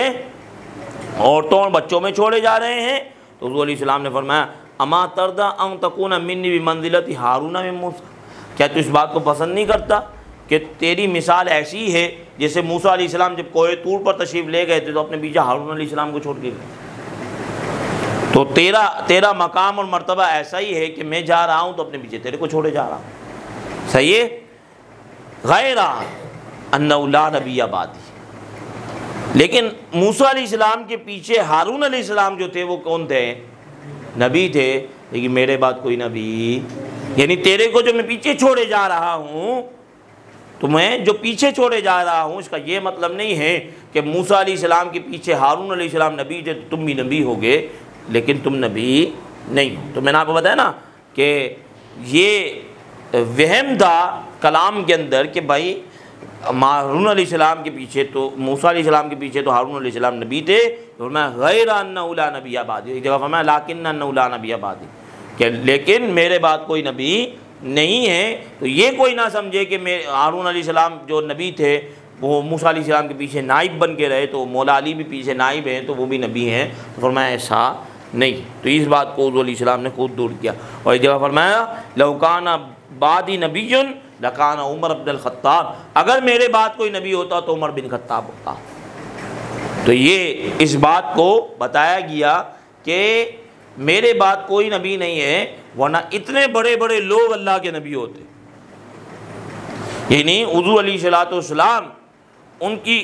عورتوں اور بچوں میں چھوڑے جا رہے ہیں۔ تو حضور علیہ السلام نے فرمایا اما ترضی ان تکون منی بمنزلۃ ہارون من موسیٰ، کیا تو اس بات کو پسند نہیں کرتا کہ تیری مثال ایسی ہے جیسے موسیٰ علیہ السلام جب کوہ طور پر تشریف لے گئے تھے تو اپنے پیچھے ہارون علیہ السلام کو چھوڑ کے گئے، تو تیرا مقام اور مرتبہ ایسا ہی ہے کہ میں جا رہا ہوں تو اپنے پیچھے تیرے کو چھوڑے جا رہا ہوں۔ صحیح ہے؟ غیر انہ لا نبی بعدی، لیکن موسیٰ علیہ السلام کے پیچھے ہارون علیہ السلام جو تھے وہ کون تھے؟ نبی تھے، لیکن میرے بعد کوئی نبی، یعنی تیرے کو جو میں پیچھے چھوڑے جا رہا ہوں، تو میں جو پیچھے چھوڑے جا رہا ہوں اس کا یہ مطلب نہیں ہے کہ موسیٰ علیہ السلام کے پیچھے ہارون علیہ السلام نبی تھے تو تم بھی نبی ہوگے، لیکن تم نبی نہیں ہو۔ تو میں نے آپ کو بتایا نا کہ یہ وہم تھا کلام کے اندر کہ بھائی ہارون علیہ السلام کے پیچھے تو موسیٰ علیہ السلام کے پیچھے تو ہارون علیہ السلام نبی تھے، فرمایا غیر انہ لا نبی بعدی، ایک جگہ فرمایا لیکن انہ لا نبی بعدی، کہ لیکن میرے بعد کوئی نبی نہیں ہے۔ تو یہ کوئی نہ سمجھے کہ ہارون علیہ السلام جو نبی تھے وہ موسیٰ علیہ السلام کے پیچھے نائب بن کے رہے تو مولا علی بھی پیچھے نائب ہیں تو وہ بھی نبی ہیں، تو فرمایا ایسا نہیں، تو اس بات کو حضور علیہ السلام نے خود دور کیا۔ اور ایک جگہ فرمایا لو کان بعدی نبی لکان عمر بن الخطاب، اگر میرے بعد کوئی نبی ہوتا تو عمر بن خطاب ہوتا۔ تو یہ اس بات کو بتایا گیا کہ میرے بعد کوئی نبی نہیں ہے، ورنہ اتنے بڑے بڑے لوگ اللہ کے نبی ہوتے۔ یعنی حضور علیہ السلام ان کی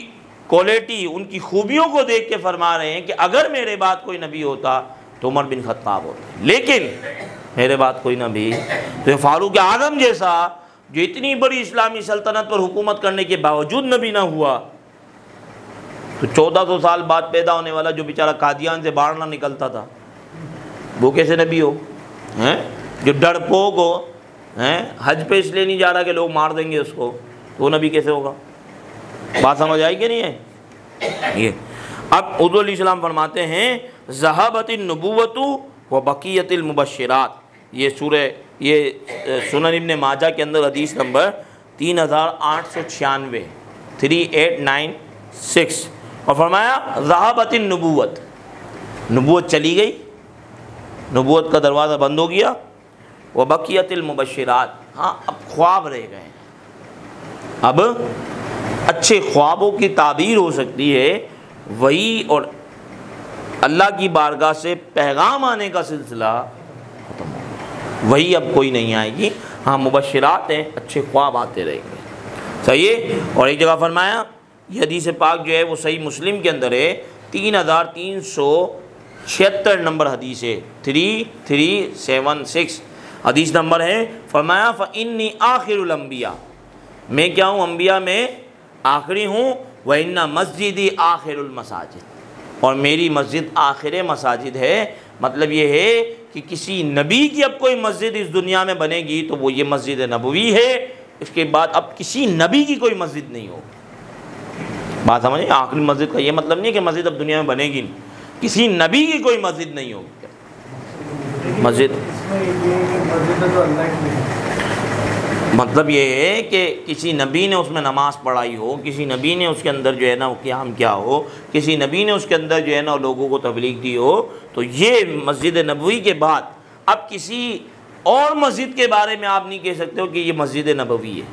کوالٹی، ان کی خوبیوں کو دیکھ کے فرما رہے ہیں کہ اگر میرے بعد کوئی نبی ہوتا تو عمر بن خطاب ہوتا، لیکن میرے بعد کوئی نبی، تو فاروق اعظم جیسا جو اتنی بڑی اسلامی سلطنت پر حکومت کرنے کے باوجود نبی نہ ہوا، تو 1400 سال بعد پیدا ہونے والا جو بیچارہ قادیان سے باہر نہ نکلتا تھا، وہ کیسے نبی ہو؟ جو ڈرپوک ہو، حج پہ اس لیے نہیں جا رہا کہ لوگ مار دیں گے اس کو، تو وہ نبی کیسے ہوگا؟ بات سمجھ آئی کہ نہیں ہے؟ یہ اب حضور علیہ السلام فرماتے ہیں ذہبت النبوۃ و بقیت المبشرات، یہ سنن ابن ماجہ کے اندر حدیث نمبر 3896 3896، اور فرمایا ذہبت النبوۃ، نبوت چلی گئی، نبوت کا دروازہ بند ہو گیا، و بقیت المبشرات، ہاں اب خواب رہ گئے، اب اچھے خوابوں کی تعبیر ہو سکتی ہے، وہی اور اللہ کی بارگاہ سے پیغام آنے کا سلسلہ ختم ہو گیا، وہی اب کوئی نہیں آئے گی، ہاں مبشرات ہیں، اچھے خواب آتے رہیں گے، صحیح ہے۔ اور ایک جگہ فرمایا، یہ حدیث پاک جو ہے وہ صحیح مسلم کے اندر ہے، 3376 نمبر حدیث ہے، 3376 حدیث نمبر ہے، فرمایا فَإِنِّي آخِرُ الْأَنْبِيَاءِ، میں کیا ہوں؟ انبیاء میں آخری ہوں، وَإِنَّ مَسْجِدِي آخِرُ الْمَسَاجِدِ، اور میری مسجد آخر مساجد ہے۔ مطلب یہ ہے کہ کسی نبی کی اب کوئی مسجد اس دنیا میں بنے گی تو وہ یہ مسجد نبوی ہے، اس کے بعد اب کسی نبی کی کوئی مسجد نہیں ہوگی۔ بات سمجھیں، آخری مسجد کا یہ مطلب نہیں کہ مسجد اب دنیا میں بنے گی، کسی نبی کی کوئی مسجد نہیں ہوگی۔ مسجد مطلب یہ ہے کہ کسی نبی نے اس میں نماز پڑھائی ہو، کسی نبی نے اس کے اندر جو ہے نا وہ قیام کیا ہو، کسی نبی نے اس کے اندر جو ہے نا لوگوں کو تبلیغ دی ہو، تو یہ مسجد نبوی کے بعد اب کسی اور مسجد کے بارے میں آپ نہیں کہہ سکتے ہو کہ یہ مسجد نبوی ہے،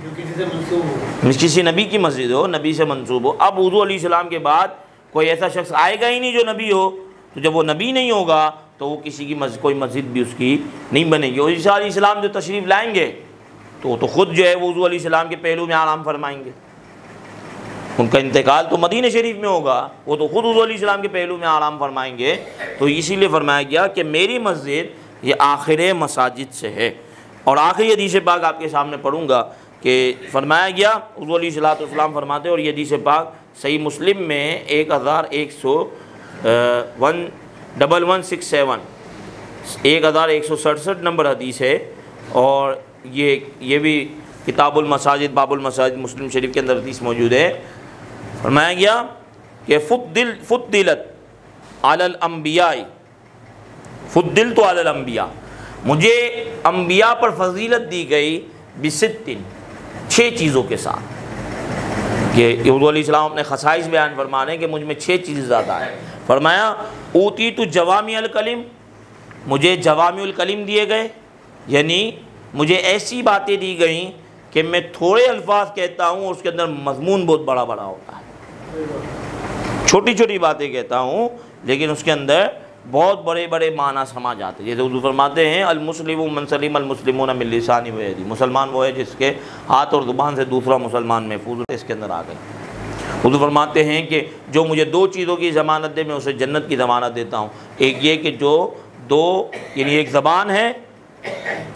کسی نبی کی مسجد ہو، نبی سے منسوب ہو۔ اب حضور علیہ السلام کے بعد کوئی ایسا شخص آئے گا ہی نہیں جو نبی ہو، تو جب وہ نبی نہیں ہوگا تو وہ کسی کی کوئی مسجد بھی اس کی نہیں بنے گی۔ اور عیسیٰ علیہ السلام جو تشریف لائیں گے تو خود جو ہے وہ حضور علیہ السلام کے پہلو میں آرام فرمائیں گے، ان کا انتقال تو مدینہ شریف میں ہوگا، وہ تو خود حضور علیہ السلام کے پہلو میں آرام فرمائیں گے، تو اسی لیے فرمایا گیا کہ میری مسجد یہ آخر مساجد سے ہے۔ اور آخری حدیث پاک آپ کے سامنے پڑھوں گا کہ فرمایا گیا، حضور علیہ السلام فرماتے ہیں، اور یہ حدیث پاک صحیح مسلم میں 1167 1167 نمبر حدیث ہے، اور یہ بھی کتاب المساجد باب المساجد مسلم شریف کے اندر حدیث موجود ہے۔ فرمایا گیا کہ فضلت علی الانبیاء، فضلت علی الانبیاء، مجھے انبیاء پر فضیلت دی گئی بستن، 6 چیزوں کے ساتھ۔ کہ حضور علیہ السلام اپنے خصائص بیان فرما رہے ہیں کہ مجھ میں 6 چیزیں زیادہ ہیں۔ فرمایا اوتیت جوامع الکلم، مجھے جوامع الکلم دیے گئے، یعنی مجھے ایسی باتیں دی گئیں کہ میں تھوڑے الفاظ کہتا ہوں اس کے اندر مضمون بہت بڑا بڑا ہوتا ہے، چھوٹی چھوٹی باتیں کہتا ہوں لیکن اس کے اندر بہت بڑے بڑے معنی سما جاتے ہیں۔ جیسے حضور فرماتے ہیں المسلم من سلم المسلمون من لسانہ و یدہ، مسلمان وہ ہے جس کے ہاتھ اور زبان سے دوسرا مسلمان محفوظ ہے، اس کے اندر آ گئے۔ حضور فرماتے ہیں کہ جو مجھے 2 چیزوں کی ضمانت دے میں اسے جنت کی ضمانت دیتا ہوں، ایک یہ کہ جو یعنی ایک زبان ہے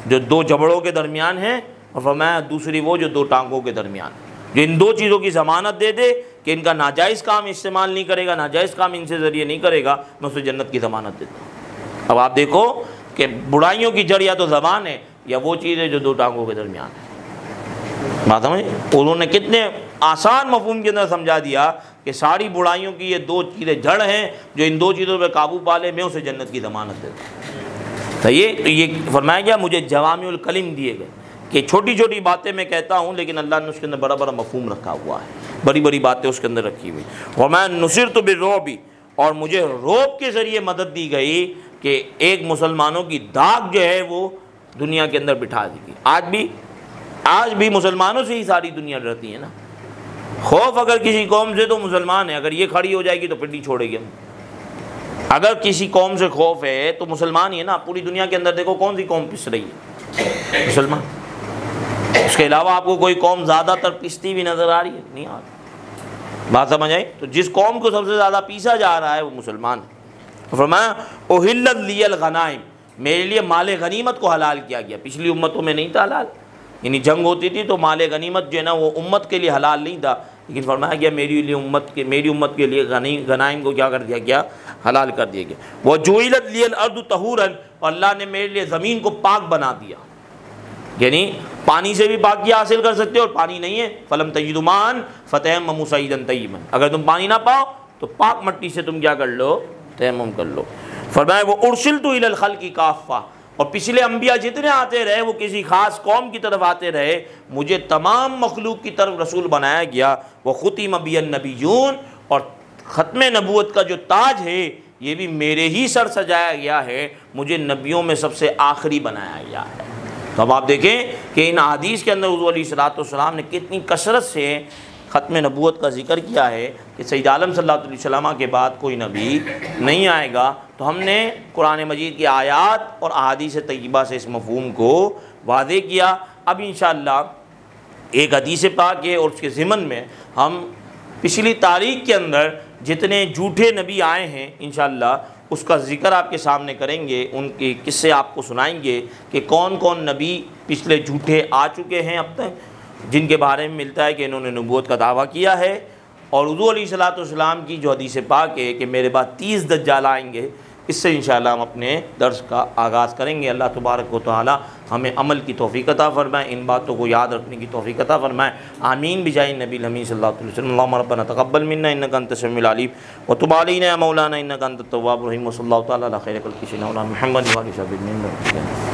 جو 2 جبڑوں کے درمیان ہے، اور فرمایا دوسری وہ جو 2 ٹانگوں کے درمیان، جو ان 2 چیزوں کی ضمانت دے دے کہ ان کا ناجائز کام استعمال نہیں کرے گا، ناجائز کام ان سے ذریعے نہیں کرے گا، میں اسے جنت کی ضمانت دیتا ہوں۔ اب آپ دیکھو کہ برائیوں کی جڑ یا تو زبان ہے یا وہ چیز ہے جو 2 ٹانگوں کے درمیان ہے۔ بات سمجھ، انہوں نے کتنے آسان مفہوم کے اندر سمجھا دیا کہ ساری برائیوں کی یہ 2 چیزیں جڑ ہیں، جو ان 2 چیزوں پہ قابو پا لے میں اسے جنت کی ضمانت دیتا ہوں۔ صحیح، تو یہ فرمایا گیا مجھے جوامع الکلم دیے گئے کہ چھوٹی چھوٹی باتیں میں کہتا ہوں لیکن اللہ نے اس کے اندر بڑا بڑا مفہوم رکھا ہوا ہے، بڑی بڑی باتیں اس کے اندر رکھی ہوئی۔ وَمَا نُصِرْتُ بِالرُّعْبِ، اور مجھے رعب کے ذریعے مدد دی گئی کہ ایک مسلمانوں کی داغ جو ہے وہ دنیا کے اندر بٹھا دی گئی۔ آج بھی مسلمانوں سے ہی ساری دنیا ڈرتی ہے نا۔ خوف اگر کسی قوم سے تو مسلمان ہے، اگر یہ کھڑی ہو جائے گی تو پھر نہیں چھوڑے گی ہم۔ اگر کسی قوم سے خوف ہے تو مسلمان ہی ہے نا۔ پوری دنیا کے اندر دیکھو کون سی قوم پس رہی ہے؟ مسلمان۔ اس کے علاوہ آپ کو کوئی قوم زیادہ تر پستی بھی نظر آ رہی ہے؟ نہیں آ رہی۔ بات سمجھ آئی؟ تو جس قوم کو سب سے زیادہ پیسا جا رہا ہے وہ مسلمان ہے۔ فرمایا احلت لی الغنائم، میرے لیے مال غنیمت کو حلال کیا گیا۔ پچھلی امتوں میں نہیں تھا حلال، یعنی جنگ ہوتی تھی تو مال غنیمت جو ہے نا وہ امت کے لیے حلال نہیں تھا، لیکن فرمایا گیا میری امت کے لیے غنائم کو کیا کر دیا گیا؟ حلال کر دیا گیا۔ وَجُعِلَتْ لِيَ الْأَرْضُ طَهُورًا، اور اللہ نے میرے لیے زمین کو پاک بنا دیا، یعنی پانی سے بھی پاکی حاصل کر سکتے ہو، اور پانی نہیں ہے فَلَمْ تَجِدُوا مَاءً فَتَيَمَّمُوا صَعِيدًا طَيِّبًا، اگر تم پانی نہ پاؤ تو پاک مٹی سے تم کیا کر لو؟ تیمم کر لو۔ فرمایا وَأُرْسِلْتُ إِلَى الْخَلْقِ كَافَّةً، اور پچھلے انبیاء جتنے آتے رہے وہ کسی خاص قوم کی طرف آتے رہے، مجھے تمام مخلوق کی طرف رسول بنایا گیا۔ وَخُتِمَ بِيَ النَّبِيُّونَ، اور ختم نبوت کا جو تاج ہے یہ بھی میرے ہی سر سجایا گیا ہے، مجھے نبیوں میں سب سے آخری بنایا گیا ہے۔ تو اب آپ دیکھیں کہ ان حدیث کے اندر حضور علیہ الصلوۃ نے کتنی کثرت سے ختم نبوت کا ذکر کیا ہے کہ سید عالم صلی اللہ علیہ وسلم کے بعد کوئی نبی نہیں آئے گا۔ تو ہم نے قرآن مجید کی آیات اور احادیث طیبہ سے اس مفہوم کو واضح کیا۔ اب انشاءاللہ ایک حدیث پاک ہے اور اس کے ضمن میں ہم پچھلی تاریخ کے اندر جتنے جھوٹے نبی آئے ہیں انشاءاللہ اس کا ذکر آپ کے سامنے کریں گے، ان کے قصے آپ کو سنائیں گے کہ کون کون نبی پچھلے جھوٹے آ چکے ہیں اب تک، جن کے بارے میں ملتا ہے کہ انہوں نے نبوت کا دعویٰ کیا ہے۔ اور حضور علیہ الصلوۃ کی جو حدیث پاک ہے کہ میرے بعد 30 دجال آئیں گے، اس سے انشاءاللہ ہم اپنے درس کا آغاز کریں گے۔ اللہ تبارک و تعالی ہمیں عمل کی توفیق عطا فرمائے، ان باتوں کو یاد رکھنے کی توفیق عطا فرمائے، آمین بجاہ نبی الامین صلی اللہ علیہ وسلم۔ اللہم ربنا تقبل منا انک انت السمیع العلیم وتب علینا یا مولانا انک انت التواب الرحیم، وصلی اللہ تعالی علی خیر خلقہ سیدنا محمد و علی صحبہ اجمعین۔